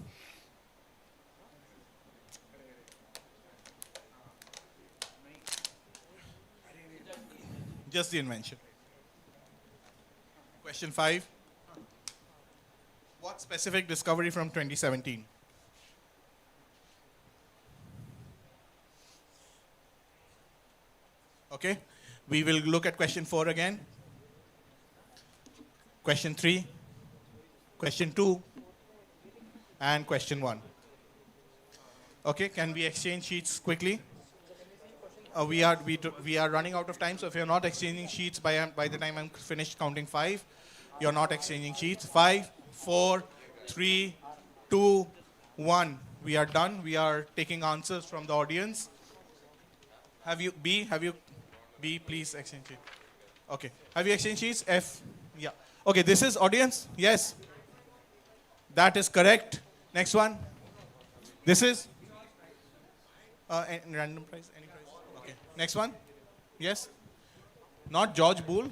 Just the invention. Question 5. What specific discovery from 2017? Okay. We will look at question 4 again. Question 3. Question 2. And question 1. Okay, can we exchange sheets quickly? we are running out of time. So if you're not exchanging sheets by the time I'm finished counting 5, you're not exchanging sheets. 5, 4, 3, 2, 1. We are done. We are taking answers from the audience. Have you B, please exchange sheet. Okay. Have you exchanged sheets? F. Yeah. Okay, this is audience. Yes. That is correct. Next one. This is random prize. Any prize? Okay. Next one. Yes. Not George Boole.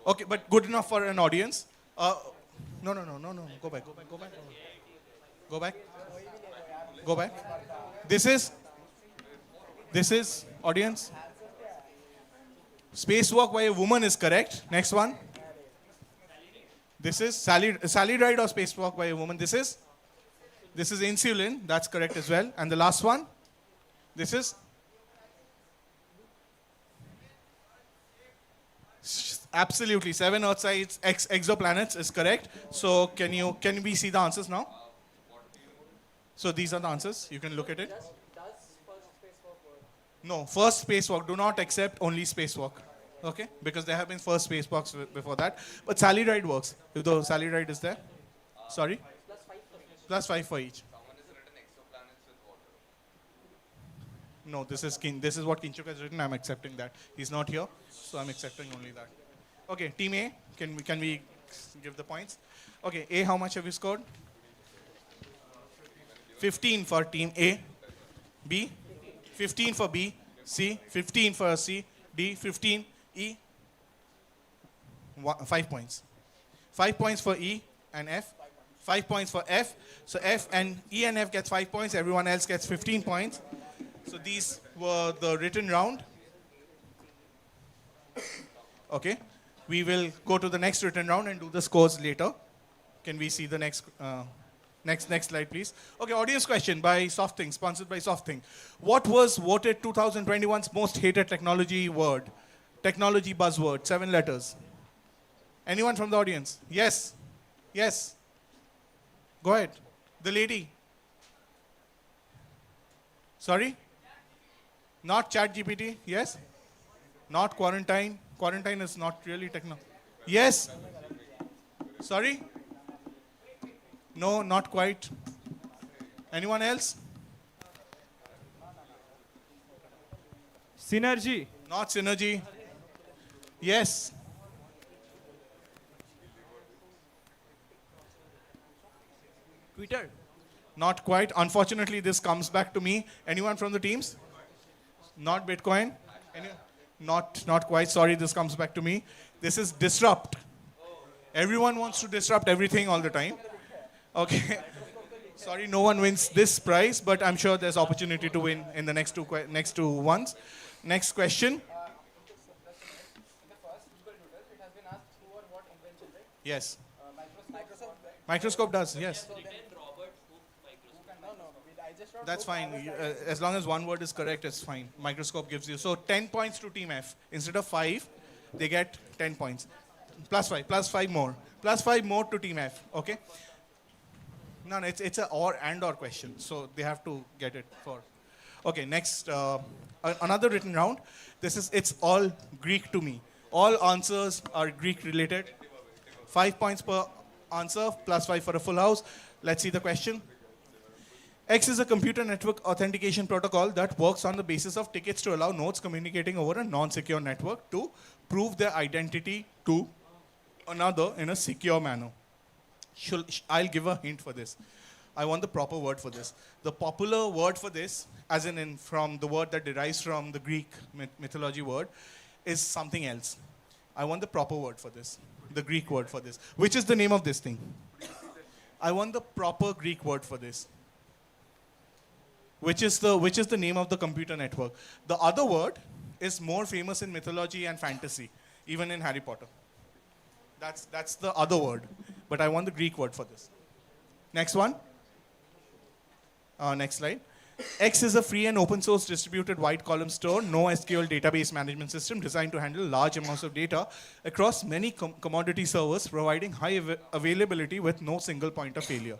Okay, but good enough for an audience. No. Go back. Go back. This is audience. Spacewalk by a woman is correct. Next one. This is Sally Ride or Spacewalk by a woman. This is insulin. That's correct as well. And the last one. This is absolutely 7 Earth-sized exoplanets is correct. So can we see the answers now? So these are the answers. You can look at it. No, first spacewalk. Do not accept only spacewalk. Okay? Because there have been first spacewalks before that. But Sally Ride works. If the Sally Ride is there. Sorry? Plus 5 for each. No, this is what Kinchuk has written. I'm accepting that. He's not here, so I'm accepting only that. Okay, team A, can we give the points? Okay, A, how much have you scored? 15 for team A. B, 15 for B. C, 15 for C. D, 15. E, 5 points. 5 points for E and F. 5 points for F. So F and E and F gets 5 points. Everyone else gets 15 points. So these were the written round. Okay. We will go to the next written round and do the scores later. Can we see the next slide, please? Okay, audience question by SoftThing, sponsored by SoftThing. What was voted 2021's most hated technology word? Technology buzzword, 7 letters. Anyone from the audience? Yes. Yes. Go ahead. The lady. Sorry? Not ChatGPT. Yes? Not quarantine. Quarantine is not really techno. Yes? Sorry? No, not quite. Anyone else? Synergy. Not synergy. Yes. Twitter. Not quite. Unfortunately, this comes back to me. Anyone from the teams? Not Bitcoin? Not quite. Sorry, this comes back to me. This is disrupt. Everyone wants to disrupt everything all the time. Okay. Sorry, no one wins this prize, but I'm sure there's opportunity to win in the next two ones. Next question. Yes. Microscope does, yes. That's fine. As long as one word is correct, it's fine. Microscope gives you. So 10 points to Team F. Instead of 5, they get 10 points. Plus 5 more. Plus 5 more to Team F. Okay? No, it's a or question. So they have to get it for. Okay, next. Another written round. It's all Greek to me. All answers are Greek related. 5 points per answer, plus 5 for a full house. Let's see the question. X is a computer network authentication protocol that works on the basis of tickets to allow nodes communicating over a non-secure network to prove their identity to another in a secure manner. I'll give a hint for this. I want the proper word for this. The popular word for this, as in from the word that derives from the Greek mythology word, is something else. I want the proper word for this. The Greek word for this. Which is the name of this thing? I want the proper Greek word for this. Which is the name of the computer network. The other word is more famous in mythology and fantasy, even in Harry Potter. That's the other word. But I want the Greek word for this. Next one. Next slide. X is a free and open source distributed wide column store, NoSQL database management system designed to handle large amounts of data across many commodity servers, providing high availability with no single point of failure.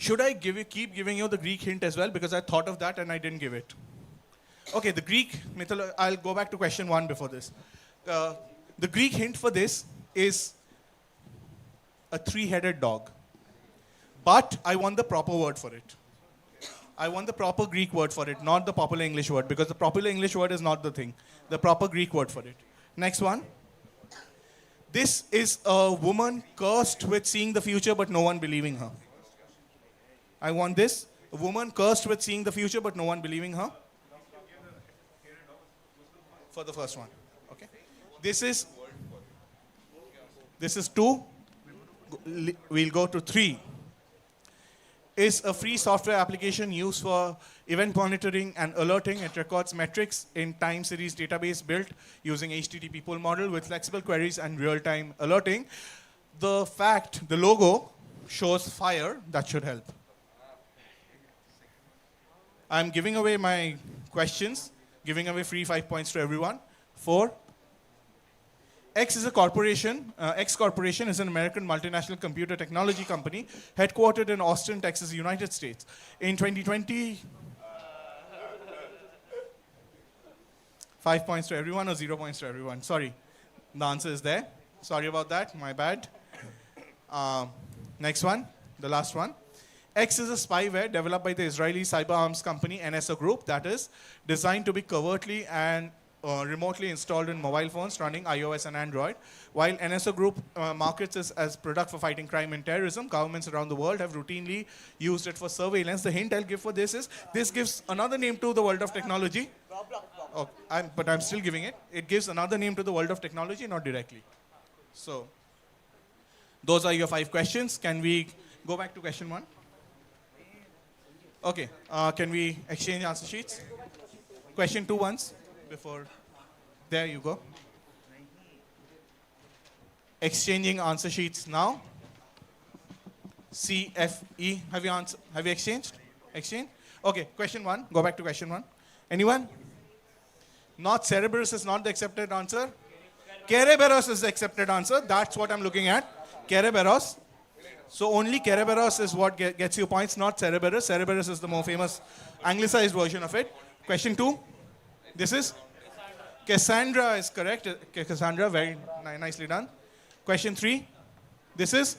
Should I keep giving you the Greek hint as well? Because I thought of that and I didn't give it. Okay, the Greek mythology, I'll go back to question 1 before this. The Greek hint for this is a 3-headed dog. But I want the proper word for it. I want the proper Greek word for it, not the popular English word, because the popular English word is not the thing. The proper Greek word for it. Next one. This is a woman cursed with seeing the future but no one believing her. I want this. A woman cursed with seeing the future but no one believing her. For the first one. Okay. This is 2. We'll go to 3. Is a free software application used for event monitoring and alerting. It records metrics in time series database built using HTTP pull model with flexible queries and real-time alerting. The logo shows fire. That should help. I'm giving away my questions, giving away free 5 points to everyone. 4. X is a corporation. X Corporation is an American multinational computer technology company headquartered in Austin, Texas, United States. In 2020, 5 points to everyone or 0 points to everyone? Sorry, the answer is there. Sorry about that, my bad. Next one, the last one. X is a spyware developed by the Israeli cyber arms company NSO Group that is designed to be covertly and remotely installed in mobile phones running iOS and Android. While NSO Group markets it as product for fighting crime and terrorism, governments around the world have routinely used it for surveillance. The hint I'll give for this is, this gives another name to the world of technology. Oh, but I'm still giving it. It gives another name to the world of technology, not directly. So, those are your 5 questions. Can we go back to question 1? Okay, can we exchange answer sheets? Question 2 once before. There you go. Exchanging answer sheets now. C, F, E. Have you exchanged? Exchange? Okay, question 1. Go back to question 1. Anyone? Not Cerberus is not the accepted answer. Kerberos is the accepted answer. That's what I'm looking at. Kerberos. So only Kerberos is what gets you points, not Cerberus. Cerberus is the more famous anglicized version of it. Question 2. This is Cassandra is correct. Cassandra, very nicely done. Question 3. This is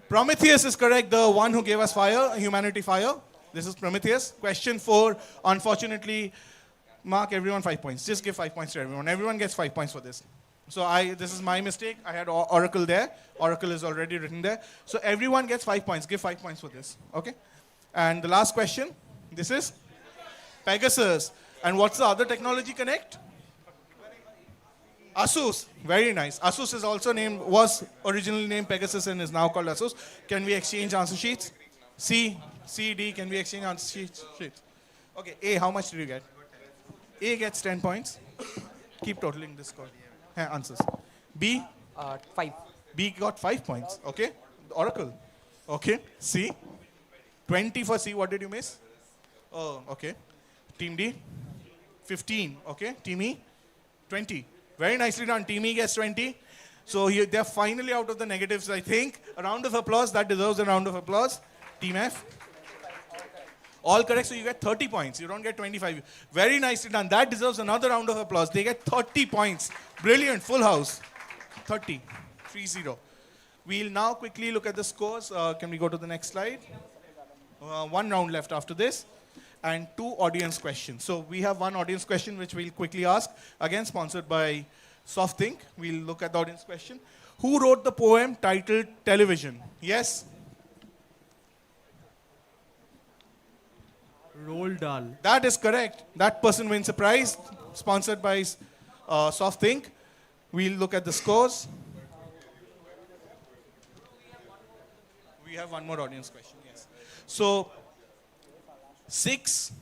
Prometheus is correct. The one who gave us fire, humanity fire. This is Prometheus. Question 4. Unfortunately, mark everyone 5 points. Just give 5 points to everyone. Everyone gets 5 points for this. So this is my mistake. I had Oracle there. Oracle is already written there. So everyone gets 5 points. Give 5 points for this. Okay? And the last question. This is Pegasus. And what's the other technology connect? Asus. Very nice. Asus is also was originally named Pegasus and is now called Asus. Can we exchange answer sheets? C, D. Can we exchange answer sheets? Okay. A, how much did you get? A gets 10 points. Keep totaling this score. Answers. B? 5. B got 5 points. Okay. Oracle. Okay. C? 20 for C. What did you miss? Oh, okay. Team D? 15. Okay. Team E? 20. Very nicely done. Team E gets 20. So they're finally out of the negatives, I think. A round of applause. That deserves a round of applause. Team F? All correct, so you get 30 points. You don't get 25. Very nicely done. That deserves another round of applause. They get 30 points. Brilliant, full house. 30, 3-0. We'll now quickly look at the scores. Can we go to the next slide? 1 round left after this. And 2 audience questions. So we have 1 audience question which we'll quickly ask. Again, sponsored by SoftThink. We'll look at the audience question. Who wrote the poem titled Television? Yes? Roald Dahl. That is correct. That person wins a prize, sponsored by SoftThink. We'll look at the scores. We have 1 more audience question, yes. So, 6,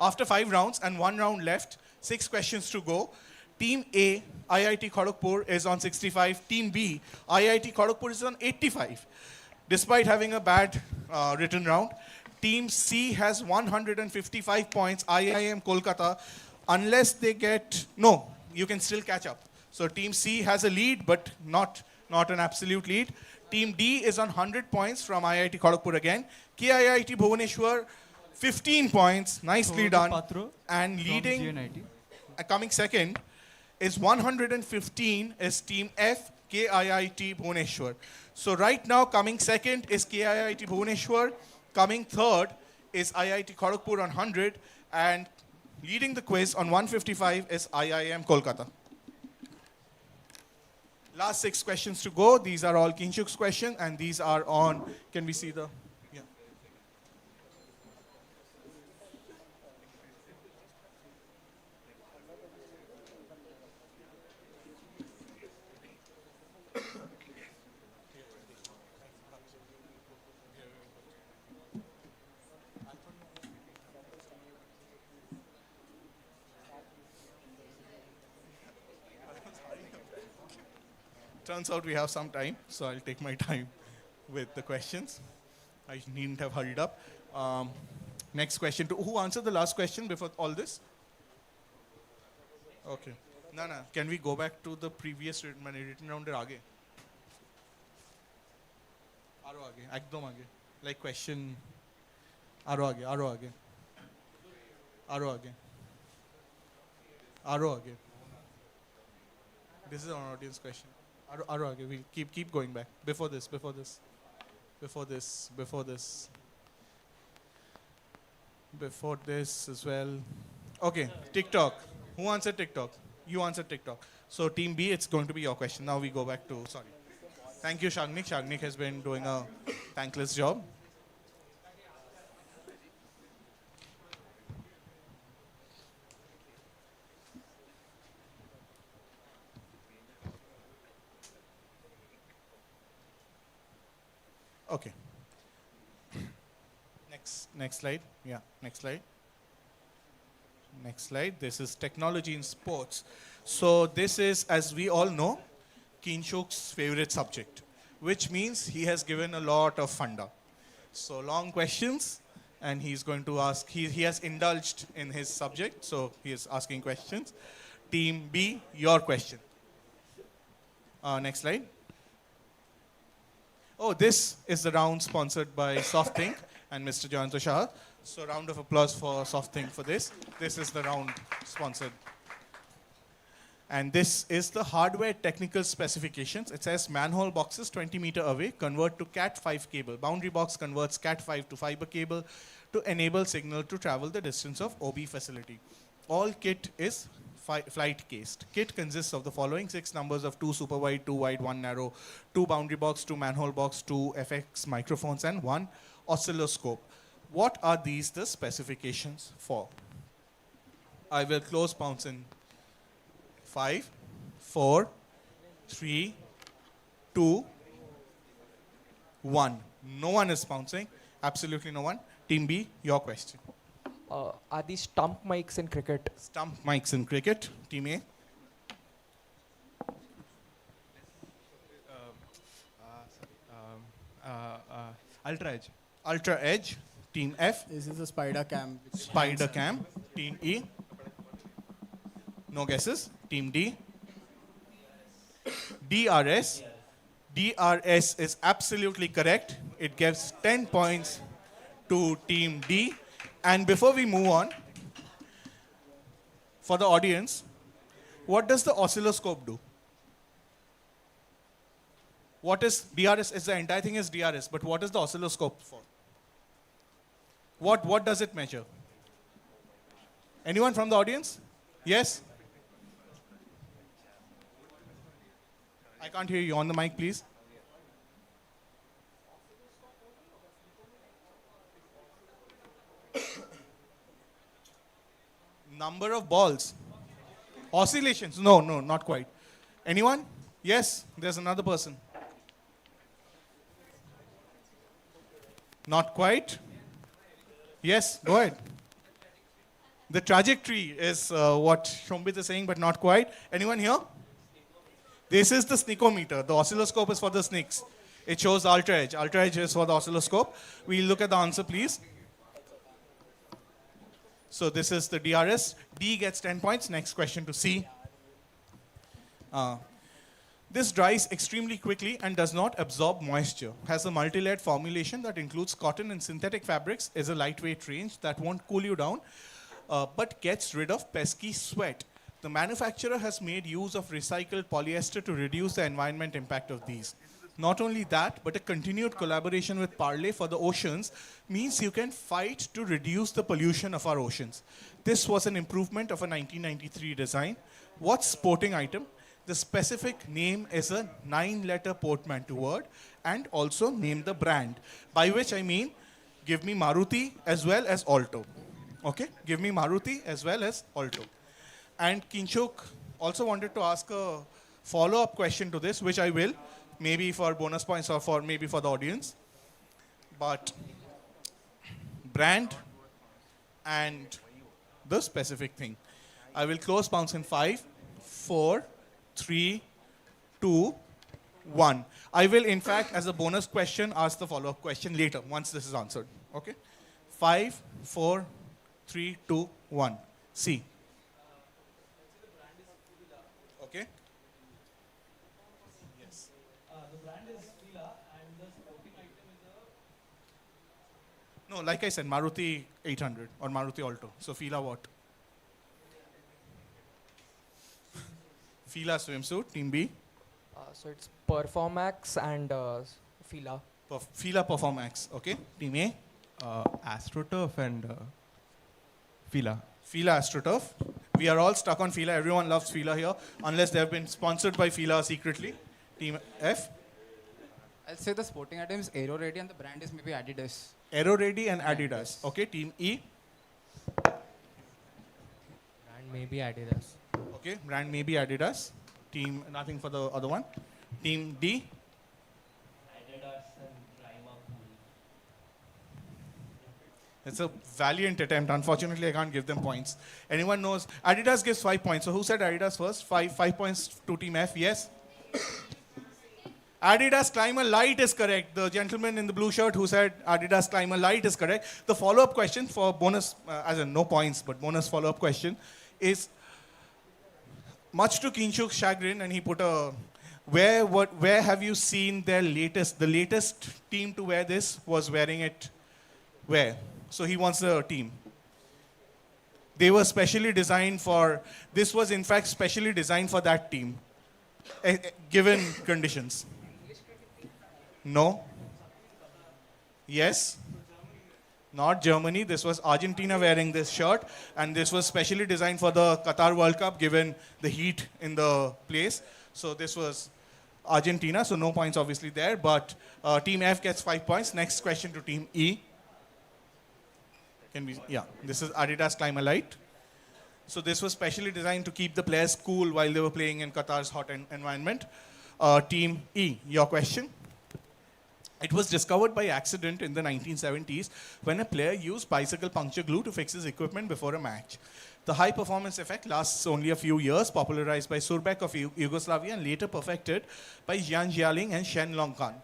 after 5 rounds and 1 round left, 6 questions to go. Team A, IIT Kharagpur is on 65. Team B, IIT Kharagpur is on 85. Despite having a bad written round. Team C has 155 points. IIM Kolkata, unless they get, no, you can still catch up. So Team C has a lead, but not an absolute lead. Team D is on 100 points from IIT Kharagpur again. KIIT Bhubaneswar, 15 points. Nicely done. And leading, coming second, is 115 is Team F, KIIT Bhubaneswar. So right now, coming second is KIIT Bhubaneswar. Coming third is IIT Kharagpur on 100. And leading the quiz on 155 is IIM Kolkata. Last 6 questions to go. These are all Kinshuk's questions, and these are on. Can we see the? Yeah. Turns out we have some time, so I'll take my time with the questions. I needn't have hurried up. Next question. Who answered the last question before all this? Okay. No. Can we go back to the previous written round? Aage. Aro aage. Ekdom aage. Like question. Aro aage. Aro aage. Aro aage. Aro aage. This is an audience question. Aro aage. We'll keep going back. Before this. Before this as well. Okay, TikTok. Who answered TikTok? You answered TikTok. So Team B, it's going to be your question. Now we go back to, sorry. Thank you, Shagnik. Shagnik has been doing a thankless job. Okay. Next slide. Yeah, next slide. Next slide. This is technology in sports. So this is, as we all know, Kinshuk's favorite subject, which means he has given a lot of funda. So long questions, and he's going to ask, he has indulged in his subject, so he is asking questions. Team B, your question. Next slide. Oh, this is the round sponsored by SoftThink and Mr. Jayant Shah. So round of applause for SoftThink for this. This is the round sponsored. And this is the hardware technical specifications. It says manhole boxes 20 meter away convert to Cat5 cable. Boundary box converts Cat5 to fiber cable to enable signal to travel the distance of OB facility. All kit is flight cased. Kit consists of the following 6 numbers of 2 super wide, 2 wide, 1 narrow, 2 boundary box, 2 manhole box, 2 FX microphones, and 1 oscilloscope. What are these the specifications for? I will close pounce in 5, 4, 3, 2, 1. No one is pouncing. Absolutely no one. Team B, your question. Are these stump mics in cricket? Stump mics in cricket. Team A. Ultra Edge. Ultra Edge. Team F. This is a spider cam. Spider cam. Team E. No guesses. Team D. DRS. DRS is absolutely correct. It gives 10 points to Team D. And before we move on, for the audience, what does the oscilloscope do? What is DRS? Is the entire thing is DRS, but what is the oscilloscope for? What does it measure? Anyone from the audience? Yes? I can't hear you. On the mic, please. Number of balls. Oscillations. No, not quite. Anyone? Yes, there's another person. Not quite. Yes, go ahead. The trajectory is what Shombit is saying, but not quite. Anyone here? This is the sneakometer. The oscilloscope is for the sneaks. It shows ultra edge. Ultra edge is for the oscilloscope. We'll look at the answer, please. So this is the DRS. D gets 10 points. Next question to C. This dries extremely quickly and does not absorb moisture. Has a multi-layered formulation that includes cotton and synthetic fabrics, is a lightweight range that won't cool you down, but gets rid of pesky sweat. The manufacturer has made use of recycled polyester to reduce the environment impact of these. Not only that, but a continued collaboration with Parley for the oceans means you can fight to reduce the pollution of our oceans. This was an improvement of a 1993 design. What sporting item? The specific name is a 9-letter portmanteau word, and also name the brand. By which I mean, give me Maruti as well as Alto. Okay? Give me Maruti as well as Alto. And Kinshuk also wanted to ask a follow-up question to this, which I will, maybe for bonus points or for maybe for the audience. But brand and the specific thing. I will close bounce in 5, 4, 3, 2, 1. I will, in fact, as a bonus question, ask the follow-up question later, once this is answered. Okay? 5, 4, 3, 2, 1. C. Okay? Yes. The brand is Fila and the sporting item is a... No, like I said, Maruti 800 or Maruti Alto. So Fila what? Fila swimsuit, team B. So it's Performax and Fila. Fila Performax, okay. Team A. AstroTurf and Fila. Fila AstroTurf. We are all stuck on Fila. Everyone loves Fila here, unless they have been sponsored by Fila secretly. Team F. I'll say the sporting item is Aero Ready and the brand is maybe Adidas. Aero Ready and Adidas. Okay, Team E. Brand maybe Adidas. Okay, brand maybe Adidas. Team, nothing for the other one. Team D. Adidas and Clima Cool. It's a valiant attempt. Unfortunately, I can't give them points. Anyone knows? Adidas gives 5 points. So who said Adidas first? 5 points to Team F. Yes? Adidas Climber Light is correct. The gentleman in the blue shirt who said Adidas Climber Light is correct. The follow-up question for bonus, as in no points, but bonus follow-up question is, much to Kinshuk's chagrin, and he put a, where have you seen their latest, the latest team to wear this was wearing it where? So he wants the team. They were specially designed for, this was in fact specially designed for that team, given conditions. No. Yes. Not Germany. This was Argentina wearing this shirt, and this was specially designed for the Qatar World Cup, given the heat in the place. So this was Argentina, so no points obviously there, but Team F gets 5 points. Next question to Team E. Can we, yeah, this is Adidas Climber Light. So this was specially designed to keep the players cool while they were playing in Qatar's hot environment. Team E, your question. It was discovered by accident in the 1970s when a player used bicycle puncture glue to fix his equipment before a match. The high performance effect lasts only a few years, popularized by Surbek of Yugoslavia and later perfected by Jian Jialing and Shen Longkan.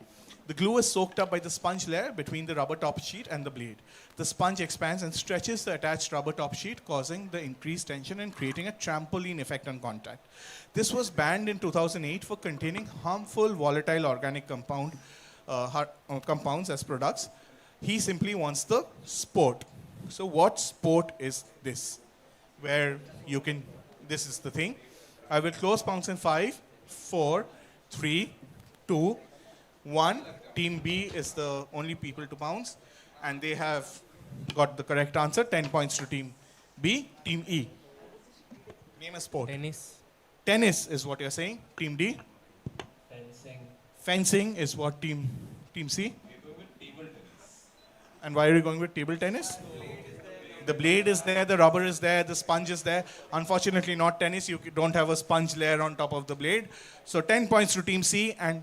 The glue is soaked up by the sponge layer between the rubber top sheet and the blade. The sponge expands and stretches the attached rubber top sheet, causing the increased tension and creating a trampoline effect on contact. This was banned in 2008 for containing harmful volatile organic compounds as products. He simply wants the sport. So what sport is this? Where you can, this is the thing. I will close pounds in 5, 4, 3, 2, 1. Team B is the only people to bounce, and they have got the correct answer. 10 points to Team B. Team E. Name a sport. Tennis. Tennis is what you're saying. Team D. Fencing. Fencing is what Team C. And why are you going with table tennis? The blade is there, the rubber is there, the sponge is there. Unfortunately, not tennis. You don't have a sponge layer on top of the blade. So 10 points to Team C, and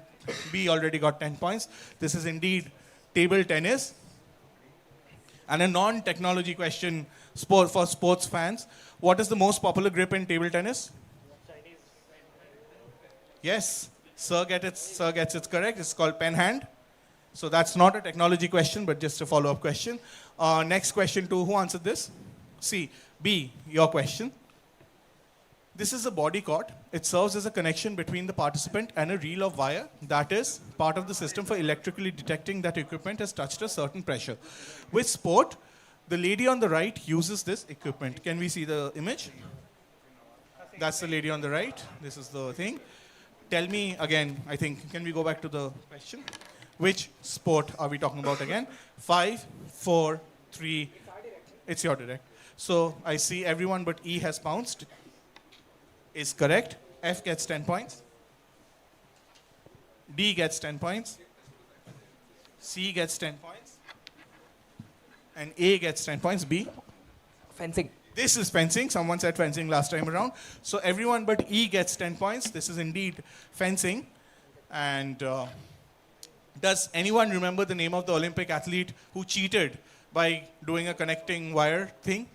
B already got 10 points. This is indeed table tennis. And a non-technology question for sports fans. What is the most popular grip in table tennis? Yes, Sir gets it correct. It's called pen hand. So that's not a technology question, but just a follow-up question. Next question to who answered this? C. B, your question. This is a body cord. It serves as a connection between the participant and a reel of wire that is part of the system for electrically detecting that equipment has touched a certain pressure. With sport, the lady on the right uses this equipment. Can we see the image? That's the lady on the right. This is the thing. Tell me again, I think, can we go back to the question? Which sport are we talking about again? 5, 4, 3. It's your direct. So I see everyone but E has bounced. Is correct. F gets 10 points. D gets 10 points. C gets 10 points. And A gets 10 points. B? Fencing. This is fencing. Someone said fencing last time around. So everyone but E gets 10 points. This is indeed fencing. And does anyone remember the name of the Olympic athlete who cheated by doing a connecting wire thing?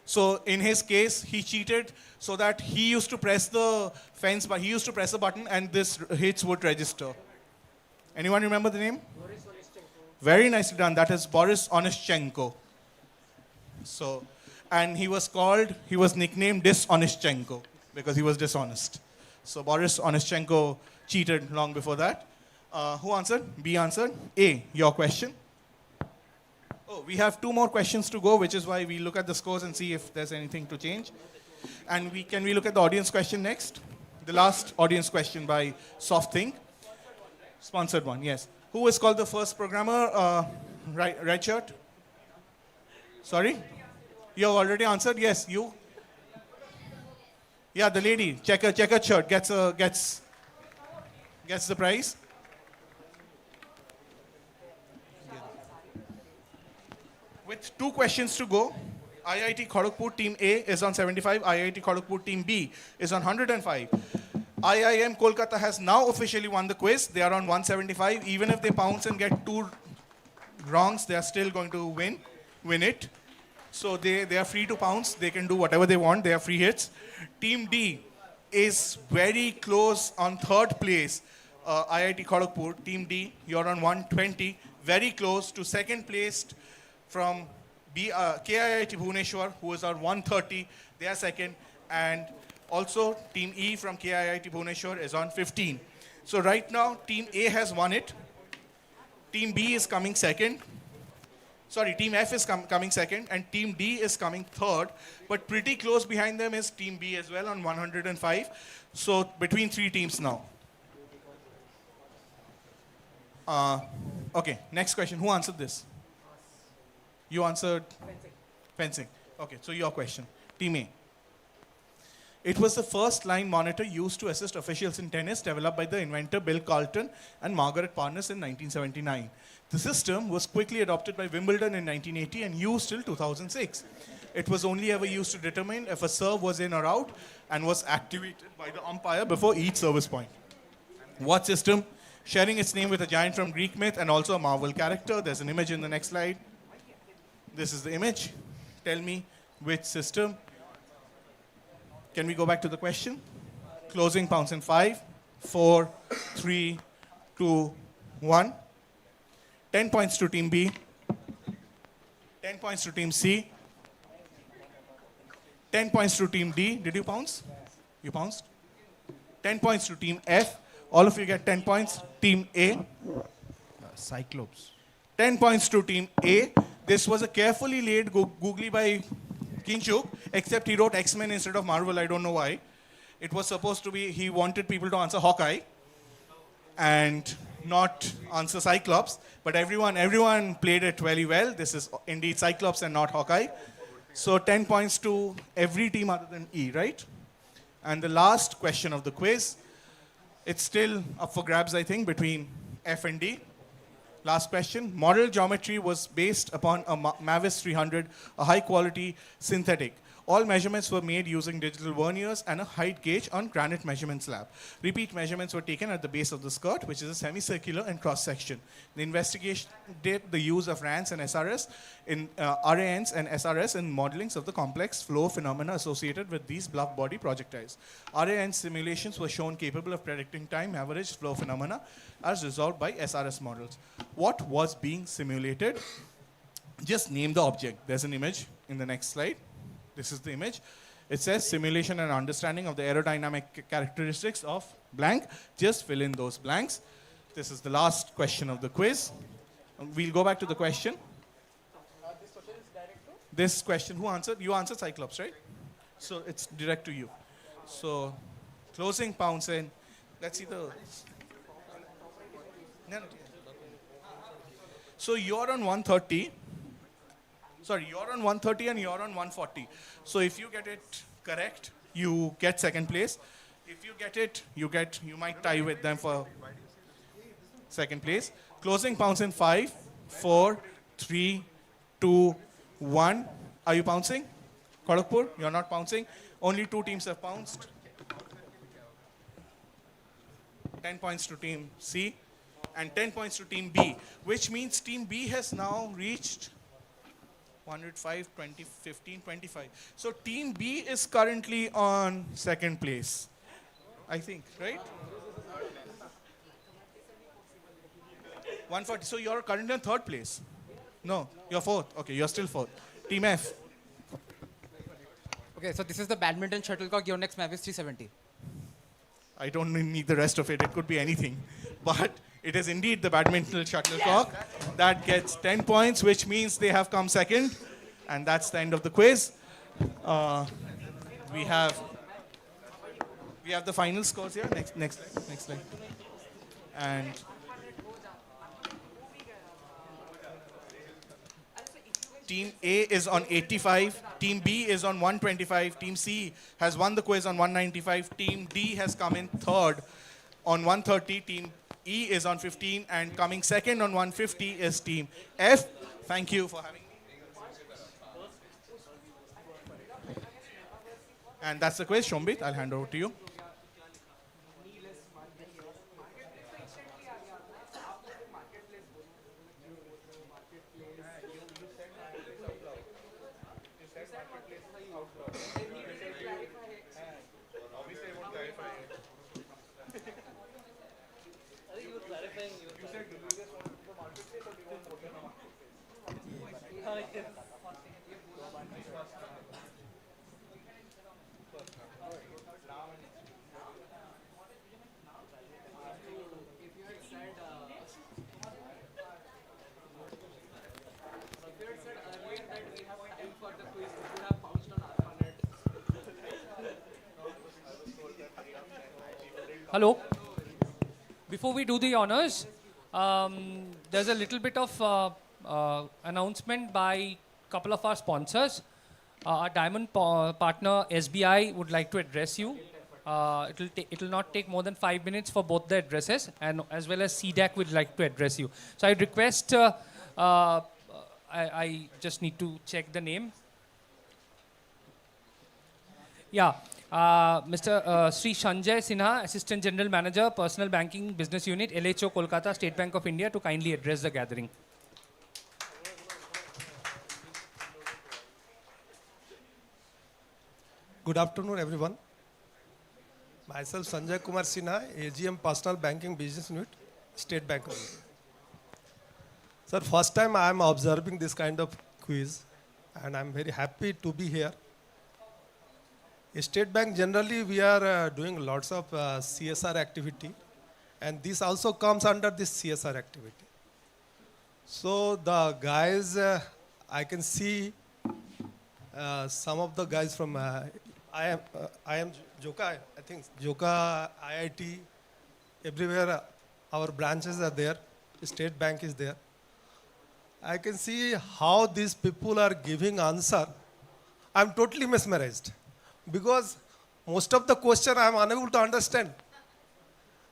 So in his case, he cheated so that he used to press the fence, but he used to press a button and this hits would register. Anyone remember the name? Boris Onyshchenko. Very nicely done. That is Boris Onyshchenko. So, and he was nicknamed Dishonestchenko because he was dishonest. So Boris Onyshchenko cheated long before that. Who answered? B answered. A, your question. Oh, we have 2 more questions to go, which is why we look at the scores and see if there's anything to change. And can we look at the audience question next? The last audience question by SoftThink. Sponsored one, yes. Who was called the first programmer? Red shirt? Sorry? You have already answered? Yes, you? Yeah, the lady, checkered shirt, gets the prize. With 2 questions to go, IIT Kharagpur team A is on 75, IIT Kharagpur team B is on 105. IIM Kolkata has now officially won the quiz. They are on 175. Even if they pounce and get 2 wrongs, they are still going to win it. So they are free to pounce. They can do whatever they want. They are free hits. Team D is very close on 3rd place. IIT Kharagpur, team D, you're on 120. Very close to 2nd placed from KIIT Bhubaneswar, who is on 130. They are 2nd. And also team E from KIIT Bhubaneswar is on 15. So right now, team A has won it. Team B is coming 2nd. Sorry, team F is coming 2nd, and team D is coming 3rd. But pretty close behind them is team B as well on 105. So between 3 teams now. Okay, next question. Who answered this? You answered? Fencing. Okay, so your question. Team A. It was the first line monitor used to assist officials in tennis, developed by the inventor Bill Carlton and Margaret Parnas in 1979. The system was quickly adopted by Wimbledon in 1980 and used till 2006. It was only ever used to determine if a serve was in or out and was activated by the umpire before each service point. What system? Sharing its name with a giant from Greek myth and also a Marvel character. There's an image in the next slide. This is the image. Tell me which system. Can we go back to the question? Closing pounds in 5, 4, 3, 2, 1. 10 points to team B. 10 points to team C. 10 points to team D. Did you pounce? You pounced. 10 points to team F. All of you get 10 points. Team A. Cyclops. 10 points to team A. This was a carefully laid googly by Kinchuk, except he wrote X-Men instead of Marvel. I don't know why. It was supposed to be, he wanted people to answer Hawkeye and not answer Cyclops. But everyone played it very well. This is indeed Cyclops and not Hawkeye. So 10 points to every team other than E, right? And the last question of the quiz, it's still up for grabs, I think, between F and D. Last question. Model geometry was based upon a Mavis 300, a high-quality synthetic. All measurements were made using digital verniers and a height gauge on granite measurement slab. Repeat measurements were taken at the base of the skirt, which is a semicircular and cross-section. The investigation did the use of RANs and SRS in RANs and SRS in modelings of the complex flow phenomena associated with these bluff body projectiles. RAN simulations were shown capable of predicting time average flow phenomena as resolved by SRS models. What was being simulated? Just name the object. There's an image in the next slide. This is the image. It says simulation and understanding of the aerodynamic characteristics of blank. Just fill in those blanks. This is the last question of the quiz. We'll go back to the question. This question, who answered? You answered Cyclops, right? So it's direct to you. So closing pounds in. Let's see the. No, no. So you're on 130. Sorry, you're on 130 and you're on 140. So if you get it correct, you get second place. If you get it, you might tie with them for second place. Closing pounds in 5, 4, 3, 2, 1. Are you pouncing? Kharagpur, you're not pouncing. Only 2 teams have pounced. 10 points to team C and 10 points to team B, which means team B has now reached 105, 20, 15, 25. So team B is currently on second place, I think, right? 140. So you're currently on third place. No, you're fourth. Okay, you're still fourth. Team F. Okay, so this is the badminton shuttlecock. Your next map is 370. I don't need the rest of it. It could be anything. But it is indeed the badminton shuttlecock that gets 10 points, which means they have come second. And that's the end of the quiz. We have the final scores here. Next slide. And Team A is on 85, Team B is on 125, Team C has won the quiz on 195, Team D has come in third on 130, Team E is on 15, and coming second on 150 is Team F. Thank you for having me. And that's the quiz. Shombit, I'll hand over to you. Hello. Before we do the honors, there's a little bit of announcement by a couple of our sponsors. Our diamond partner SBI would like to address you. It'll not take more than 5 minutes for both the addresses, and as well as CDAC would like to address you. So I request, I just need to check the name. Yeah. Mr. Sri Sanjay Sinha, Assistant General Manager, Personal Banking Business Unit, LHO Kolkata, State Bank of India, to kindly address the gathering. Good afternoon, everyone. Myself, Sanjay Kumar Sinha, AGM Personal Banking Business Unit, State Bank of India. Sir, first time I am observing this kind of quiz, and I am very happy to be here. State Bank, generally we are doing lots of CSR activity, and this also comes under this CSR activity. So the guys, I can see some of the guys from I am Joka, I think Joka, IIT, everywhere our branches are there, State Bank is there. I can see how these people are giving answer. I'm totally mesmerized. Because most of the question I am unable to understand.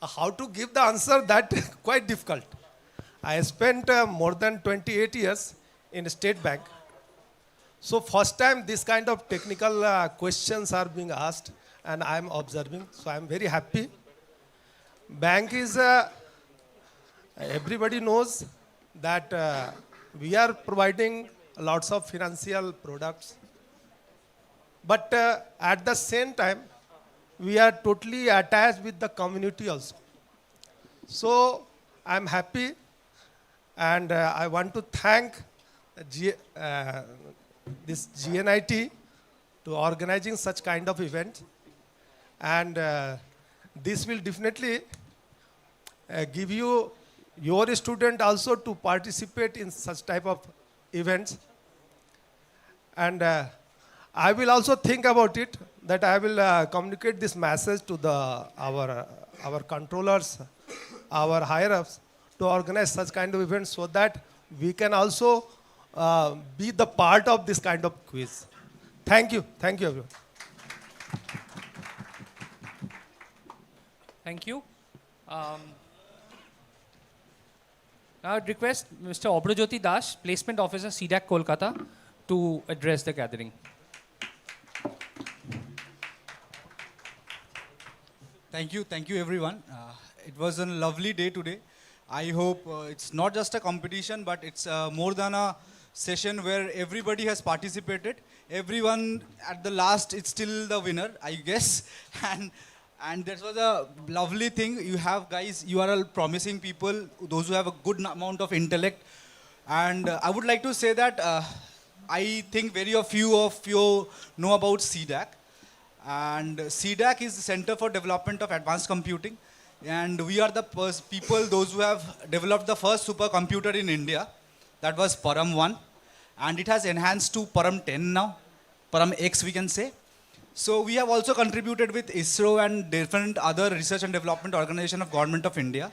How to give the answer, that quite difficult. I spent more than 28 years in State Bank. So first time this kind of technical questions are being asked and I am observing. So I am very happy. Bank is, everybody knows that we are providing lots of financial products. But at the same time, we are totally attached with the community also. So I'm happy, and I want to thank this GNIT to organizing such kind of event. And this will definitely give you your student also to participate in such type of events. And I will also think about it, that I will communicate this message to our controllers, our higher ups, to organize such kind of events so that we can also be the part of this kind of quiz. Thank you everyone. Thank you. Now I'd request Mr. Obrojyoti Das, Placement Officer, CDAC Kolkata, to address the gathering. Thank you everyone. It was a lovely day today. I hope it's not just a competition, but it's more than a session where everybody has participated. Everyone at the last, it's still the winner, I guess. And that was a lovely thing. You have guys, you are all promising people, those who have a good amount of intellect. And I would like to say that I think very few of you know about CDAC. And CDAC is the Center for Development of Advanced Computing. And we are the people, those who have developed the first supercomputer in India. That was Param 1. And it has enhanced to Param 10 now. Param X, we can say. So we have also contributed with ISRO and different other research and development organization of Government of India.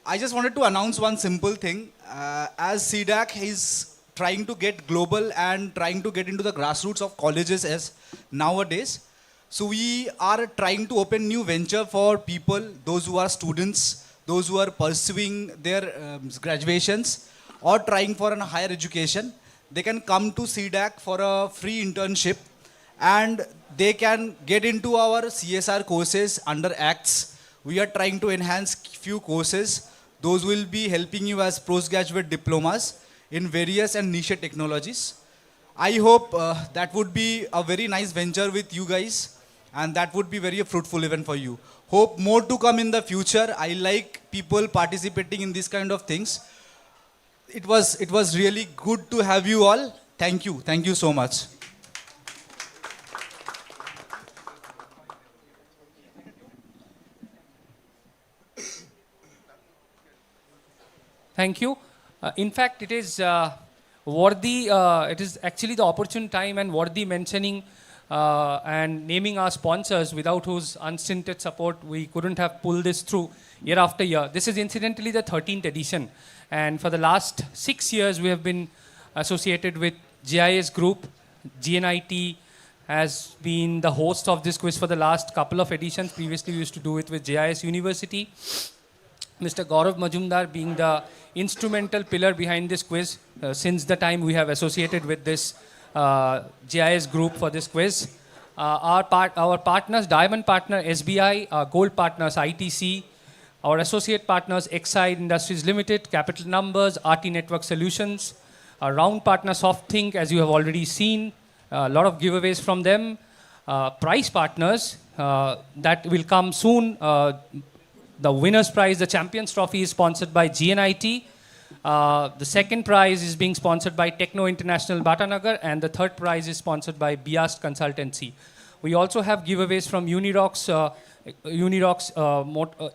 I just wanted to announce one simple thing. As CDAC is trying to get global and trying to get into the grassroots of colleges as nowadays. So we are trying to open new venture for people, those who are students, those who are pursuing their graduations or trying for a higher education. They can come to CDAC for a free internship and they can get into our CSR courses under ACTS. We are trying to enhance few courses. Those will be helping you as postgraduate diplomas in various and niche technologies. I hope that would be a very nice venture with you guys, and that would be very fruitful event for you. Hope more to come in the future. I like people participating in these kind of things. It was really good to have you all. Thank you so much. Thank you. In fact, it is worthy, it is actually the opportune time and worthy mentioning and naming our sponsors, without whose unstinted support we couldn't have pulled this through year after year. This is incidentally the 13th edition. And for the last 6 years, we have been associated with GIS Group. GNIT has been the host of this quiz for the last couple of editions. Previously, we used to do it with JIS University. Mr. Gaurav Majumdar being the instrumental pillar behind this quiz since the time we have associated with this GIS group for this quiz. Our partners, diamond partner SBI, our gold partners ITC, our associate partners Exide Industries Limited, Capital Numbers, RT Network Solutions, our round partner SoftThink, as you have already seen, a lot of giveaways from them. Prize partners that will come soon. The winner's prize, the Champions Trophy, is sponsored by GNIT. The second prize is being sponsored by Techno International Batanagar, and the third prize is sponsored by Biast Consultancy. We also have giveaways from Unirox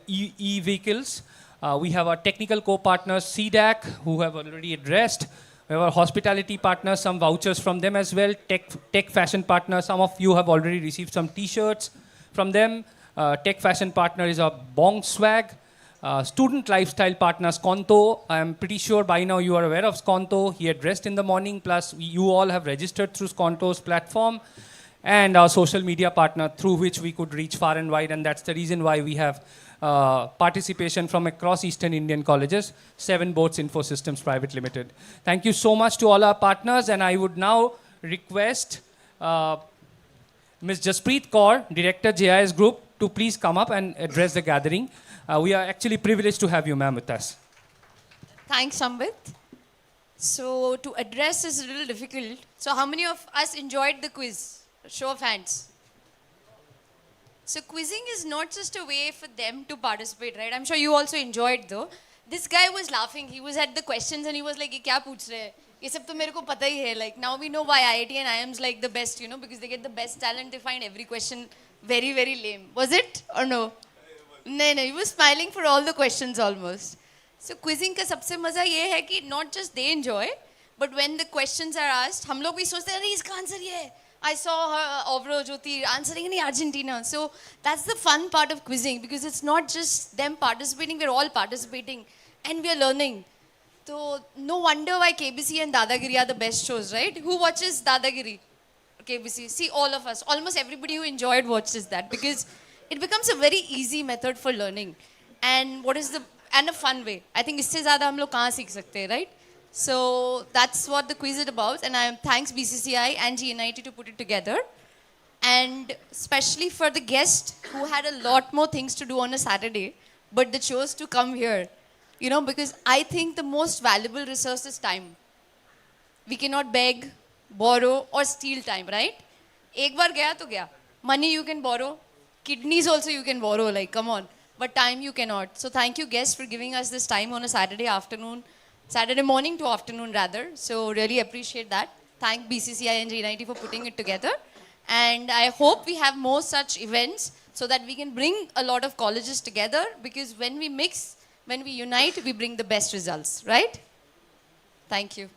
e-vehicles. We have our technical co-partners CDAC, who have already addressed. We have our hospitality partners, some vouchers from them as well. Tech fashion partners, some of you have already received some t-shirts from them. Tech fashion partner is our Bong Swag. Student lifestyle partners, Skonto. I am pretty sure by now you are aware of Skonto. He addressed in the morning, plus you all have registered through Skonto's platform. And our social media partner, through which we could reach far and wide, and that's the reason why we have participation from across Eastern Indian colleges, 7 Boats Infosystems Private Limited. Thank you so much to all our partners, and I would now request Ms. Jaspreet Kaur, Director JIS Group, to please come up and address the gathering. We are actually privileged to have you, ma'am, with us. Thanks, Ambit. So to address is a little difficult. So how many of us enjoyed the quiz? Show of hands. So quizzing is not just a way for them to participate, right? I'm sure you also enjoyed though. This guy was laughing. He was at the questions and he was like, "Ye kya pooch rahe? ये सब तो मेरे को पता ही है. Like now we know why IIT and IIMs like the best, you know, because they get the best talent. They find every question very, very lame. Was it or no? No, no. You were smiling for all the questions almost. So quizzing का सबसे मजा ये है कि not just they enjoy, but when the questions are asked, हम लोग भी सोचते हैं अरे इसका आंसर ये है. I saw her, Ovro Jyoti, answering in Argentina. So that's the fun part of quizzing because it's not just them participating, we're all participating and we're learning. So no wonder why KBC and Dadagiri are the best shows, right? Who watches Dadagiri? KBC. See, all of us, almost everybody who enjoyed watches that because it becomes a very easy method for learning. And and a fun way. I think इससे ज़्यादा हम लोग कहाँ सीख सकते हैं, right? So that's what the quiz is about, and thanks BCCI and GNIT to put it together, and especially for the guest who had a lot more things to do on a Saturday, but they chose to come here, you know, because I think the most valuable resource is time. We cannot beg, borrow, or steal time, right? एक बार गया तो गया. Money you can borrow, kidneys also you can borrow, like come on, but time you cannot. So thank you guests for giving us this time on a Saturday afternoon. Saturday morning to afternoon rather. So really appreciate that. Thank BCCI and GNIT for putting it together. And I hope we have more such events so that we can bring a lot of colleges together because when we mix, when we unite, we bring the best results, right? Thank you.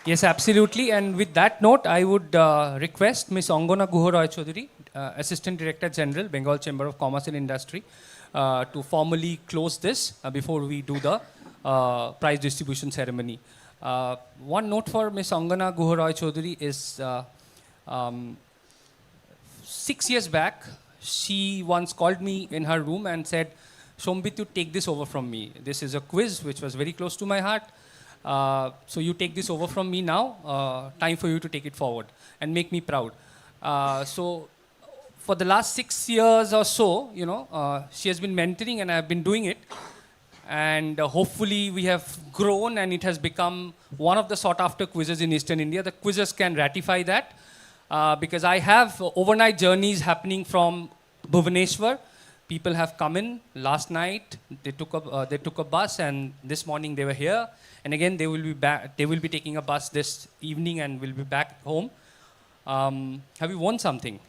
Yes, absolutely. And with that note, I would request Ms. Angana Guha Roy Chaudhary, Assistant Director General, Bengal Chamber of Commerce and Industry, to formally close this before we do the prize distribution ceremony. One note for Ms. Angana Guha Roy Chaudhary is 6 years back, she once called me in her room and said, Shombit, you take this over from me. This is a quiz which was very close to my heart. So you take this over from me now. Time for you to take it forward and make me proud. So for the last 6 years or so, you know, she has been mentoring and I have been doing it. And hopefully we have grown and it has become one of the sought after quizzes in Eastern India. The quizzes can ratify that because I have overnight journeys happening from Bhubaneswar. People have come in last night. They took a bus, and this morning they were here. And again, they will be back. They will be taking a bus this evening and will be back home. Have you won something?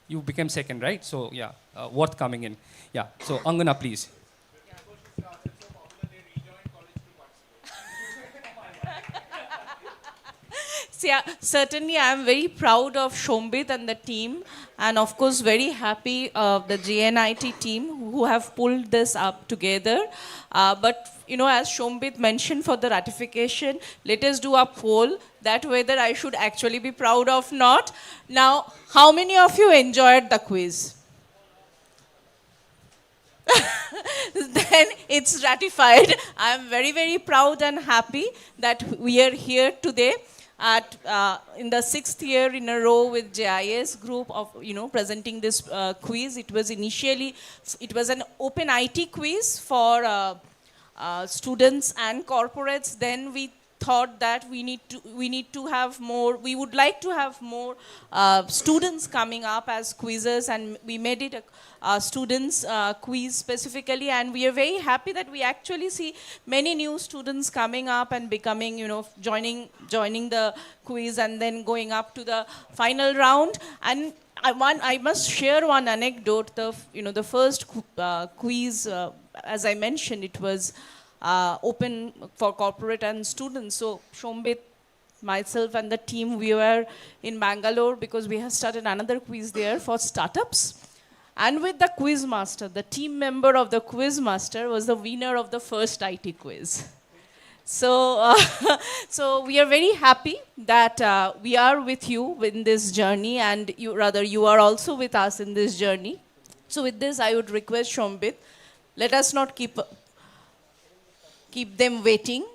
You became second, right? So yeah, worth coming in. Yeah. So Angana, please. So yeah, certainly I am very proud of Shombit and the team, and of course very happy of the GNIT team who have pulled this up together. But you know, as Shombit mentioned for the ratification, let us do a poll that whether I should actually be proud of not. Now, how many of you enjoyed the quiz? Then it's ratified. I am very, very proud and happy that we are here today at in the 6th year in a row with JIS group of, you know, presenting this quiz. It was initially, it was an open IT quiz for students and corporates. Then we thought that we need to have more, we would like to have more students coming up as quizzes, and we made it a students quiz specifically, and we are very happy that we actually see many new students coming up and becoming, you know, joining the quiz and then going up to the final round. And I must share one anecdote. The first quiz, as I mentioned, it was open for corporate and students. So Shombit, myself and the team, we were in Bangalore because we have started another quiz there for startups. And with the quiz master, the team member of the quiz master was the winner of the first IT quiz. So, so we are very happy that we are with you in this journey, and you are also with us in this journey. So with this, I would request Shombit, let us not keep them waiting.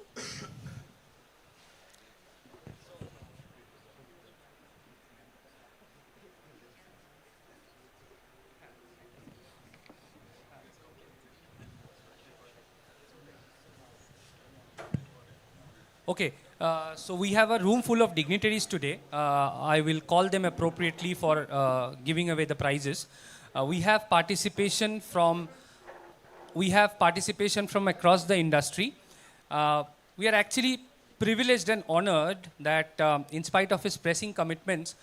Okay, so we have a room full of dignitaries today. I will call them appropriately for giving away the prizes. We have participation from across the industry. We are actually privileged and honored that, in spite of his pressing commitments,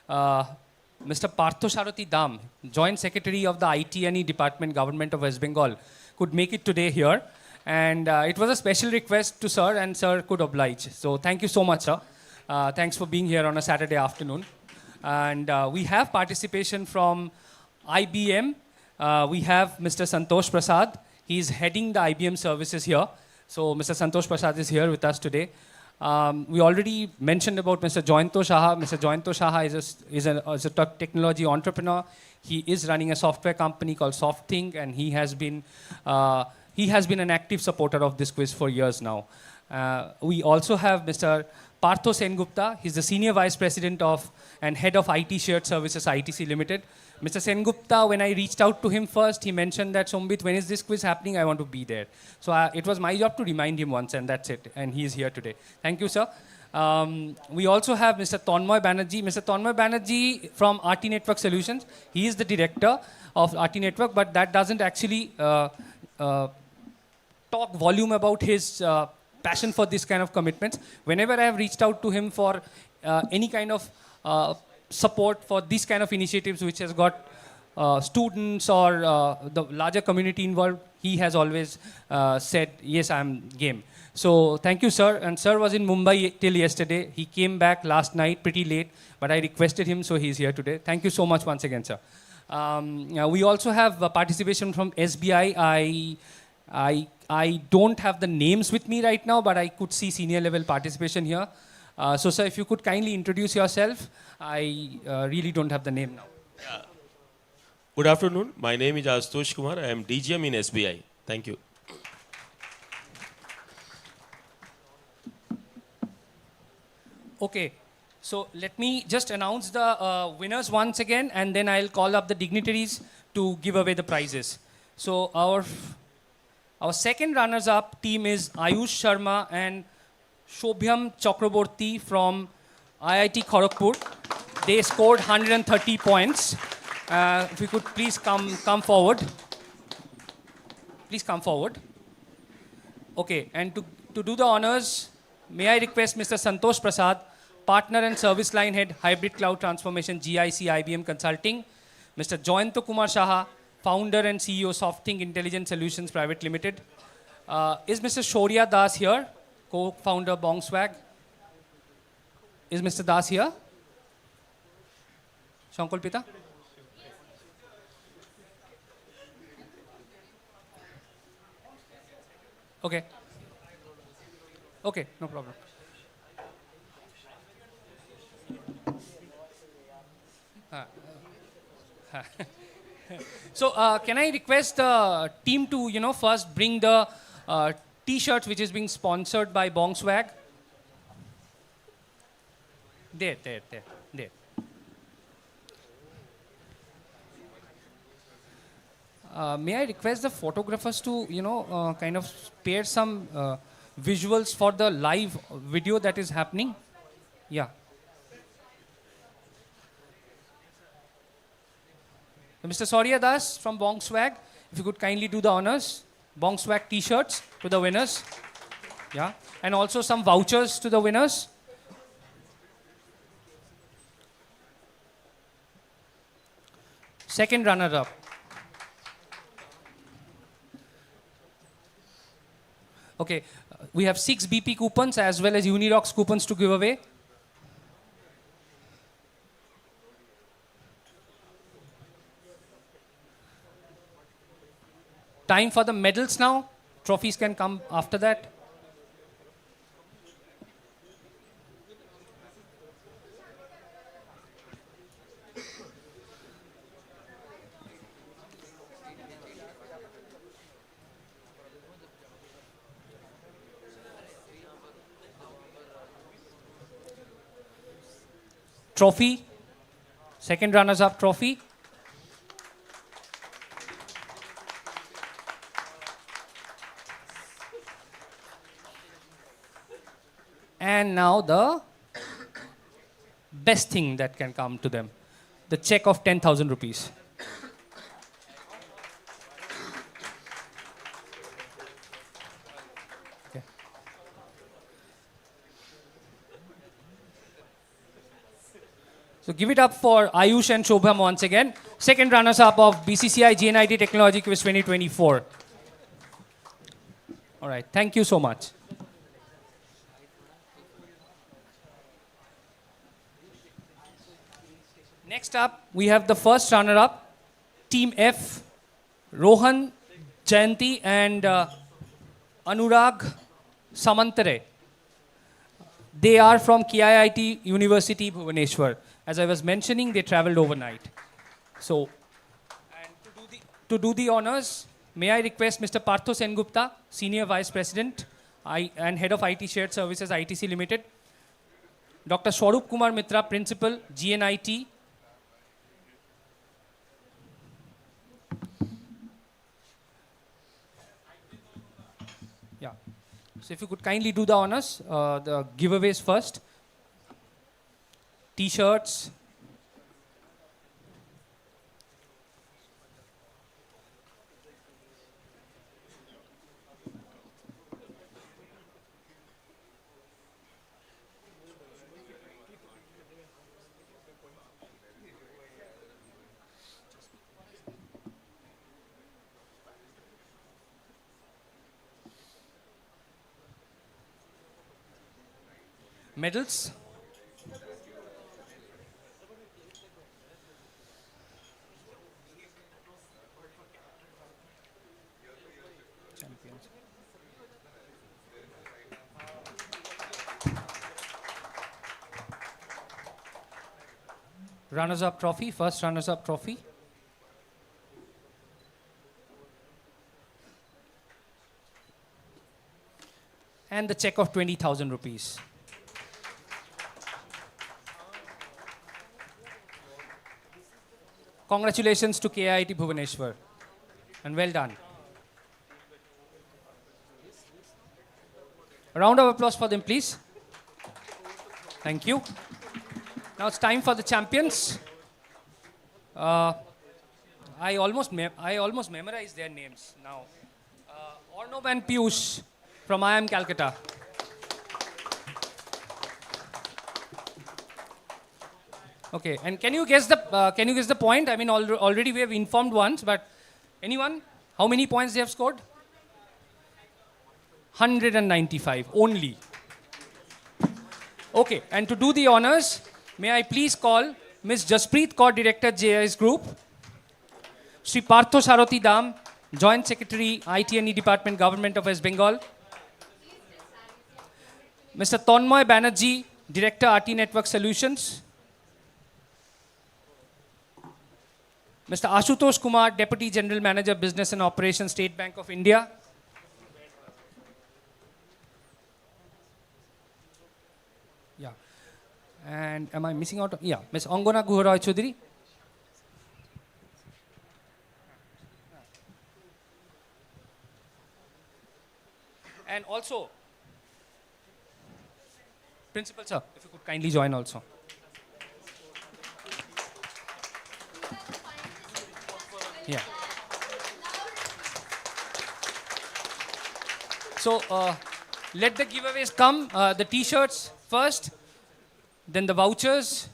Mr. Partho Sarathy Dam, Joint Secretary of the IT&E Department, Government of West Bengal, could make it today here. And it was a special request to sir, and sir could oblige. So thank you so much, sir. Thanks for being here on a Saturday afternoon. And we have participation from IBM. We have Mr. Santosh Prasad. He's heading the IBM services here. So Mr. Santosh Prasad is here with us today. We already mentioned about Mr. Joyanto Saha. Mr. Joyanto Saha is a technology entrepreneur. He is running a software company called SoftThink, and he has been an active supporter of this quiz for years now. We also have Mr. Partho Sengupta. He's the Senior Vice President of and Head of IT Shared Services, ITC Limited. Mr. Sengupta, when I reached out to him first, he mentioned that, Sombit, when is this quiz happening? I want to be there. So it was my job to remind him once, and that's it. And he is here today. Thank you, sir. We also have Mr. Tanmoy Banerjee. Mr. Tanmoy Banerjee from RT Network Solutions. He is the director of RT Network, but that doesn't actually talk volume about his passion for this kind of commitments. Whenever I have reached out to him for any kind of support for these kind of initiatives which has got students or the larger community involved, he has always said, yes, I'm game. So thank you, sir. And sir was in Mumbai till yesterday. He came back last night pretty late, but I requested him, so he's here today. Thank you so much once again, sir. We also have participation from SBI. I don't have the names with me right now, but I could see senior level participation here. So, sir, if you could kindly introduce yourself. I really don't have the name now. Yeah. Good afternoon. My name is Ashutosh Kumar. I am DGM in SBI. Thank you. Okay. So let me just announce the winners once again, and then I'll call up the dignitaries to give away the prizes. So our second runners-up team is Ayush Sharma and Shobhyam Chakraborty from IIT Kharagpur. They scored 130 points. If you could please come forward. Please come forward. Okay, and to do the honors, may I request Mr. Santosh Prasad, Partner and Service Line Head, Hybrid Cloud Transformation, GIC IBM Consulting. Mr. Joyanto Kumar Saha, Founder and CEO, SoftThink Intelligent Solutions Private Limited. Is Mr. Shaurya Das here, co-founder BongSwag? Is Mr. Das here? Shankulpita? Okay. Okay, no problem. So can I request the team to, first bring the T-shirts which is being sponsored by BongSwag? There. May I request the photographers to, kind of spare some visuals for the live video that is happening? Yeah. Mr. Shaurya Das from BongSwag, if you could kindly do the honors. BongSwag T-shirts to the winners. Yeah. And also some vouchers to the winners. Second runner-up. Okay, we have 6 BP coupons as well as Unirox coupons to give away. Time for the medals now. Trophies can come after that. Trophy, second runners-up trophy. And now the best thing that can come to them, the check of 10,000 rupees. Okay. So give it up for Ayush and Shobham once again. Second runners-up of BCCI GNIT Technology Quiz 2024. All right, thank you so much. Next up, we have the first runner-up, Team F, Rohan, Jayanti, and Anurag Samantare. They are from KIIT University, Bhubaneswar. As I was mentioning, they traveled overnight. So, and to do the honors, may I request Mr. Partho Sengupta, Senior Vice President and Head of IT Shared Services, ITC Limited. Dr. Swarup Kumar Mitra, Principal, GNIT. Yeah. So if you could kindly do the honors, the giveaways first. T-shirts. Medals. Champions. Runners-up trophy, first runners-up trophy. And the check of 20,000 rupees. Congratulations to KIIT Bhubaneswar. And well done. A round of applause for them, please. Thank you. Now it's time for the champions. I almost memorized their names now. Arnob and Piyush from IIM Calcutta. Okay, and can you guess the point? I mean, already we have informed once, but anyone? How many points they have scored? 195 only. Okay, and to do the honors, may I please call Ms. Jaspreet Kaur, Director, JIS Group, Sri Partho Saroti Dam, Joint Secretary, IT&E Department, Government of West Bengal, Mr. Tonmoy Banerjee, Director, RT Network Solutions, Mr. Ashutosh Kumar, Deputy General Manager, Business and Operations, State Bank of India. Yeah. And am I missing out? Yeah, Ms. Angona Guharoy Chaudhary. And also, Principal sir, if you could kindly join also. Yeah. So let the giveaways come. The T-shirts first, then the vouchers.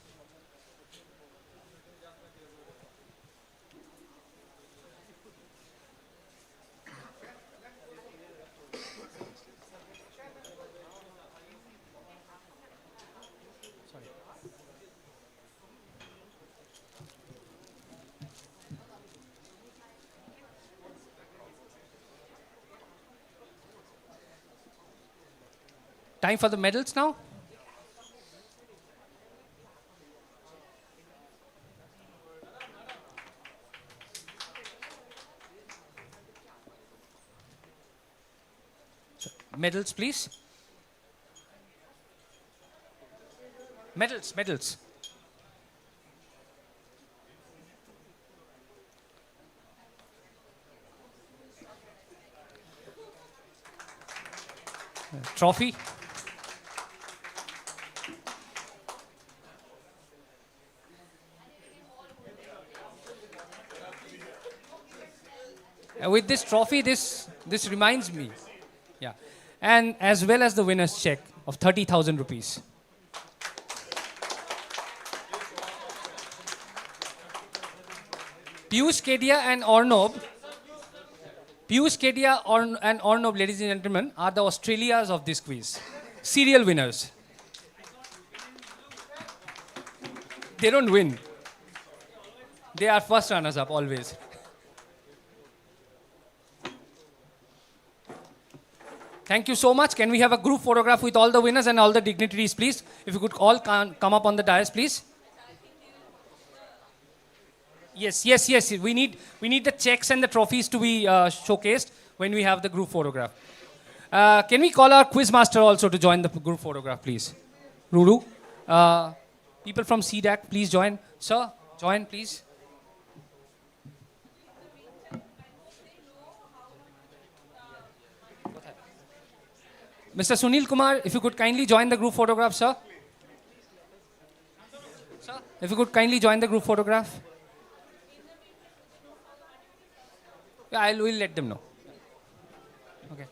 Time for the medals now. Medals, please. Medals. Trophy. With this trophy, this reminds me. Yeah. And as well as the winner's check of 30,000 rupees. Piyush Kedia and Ornob. Piyush Kedia and Ornob, ladies and gentlemen, are the Australias of this quiz. Serial winners. They don't win. They are first runners up always. Thank you so much. Can we have a group photograph with all the winners and all the dignitaries, please? If you could all come up on the dais, please. Yes. We need the checks and the trophies to be showcased when we have the group photograph. Can we call our quiz master also to join the group photograph, please? Ruru. People from CDAC, please join. Sir, join, please. Mr. Sunil Kumar, if you could kindly join the group photograph, sir. Sir, if you could kindly join the group photograph. Yeah, we'll let them know. Okay.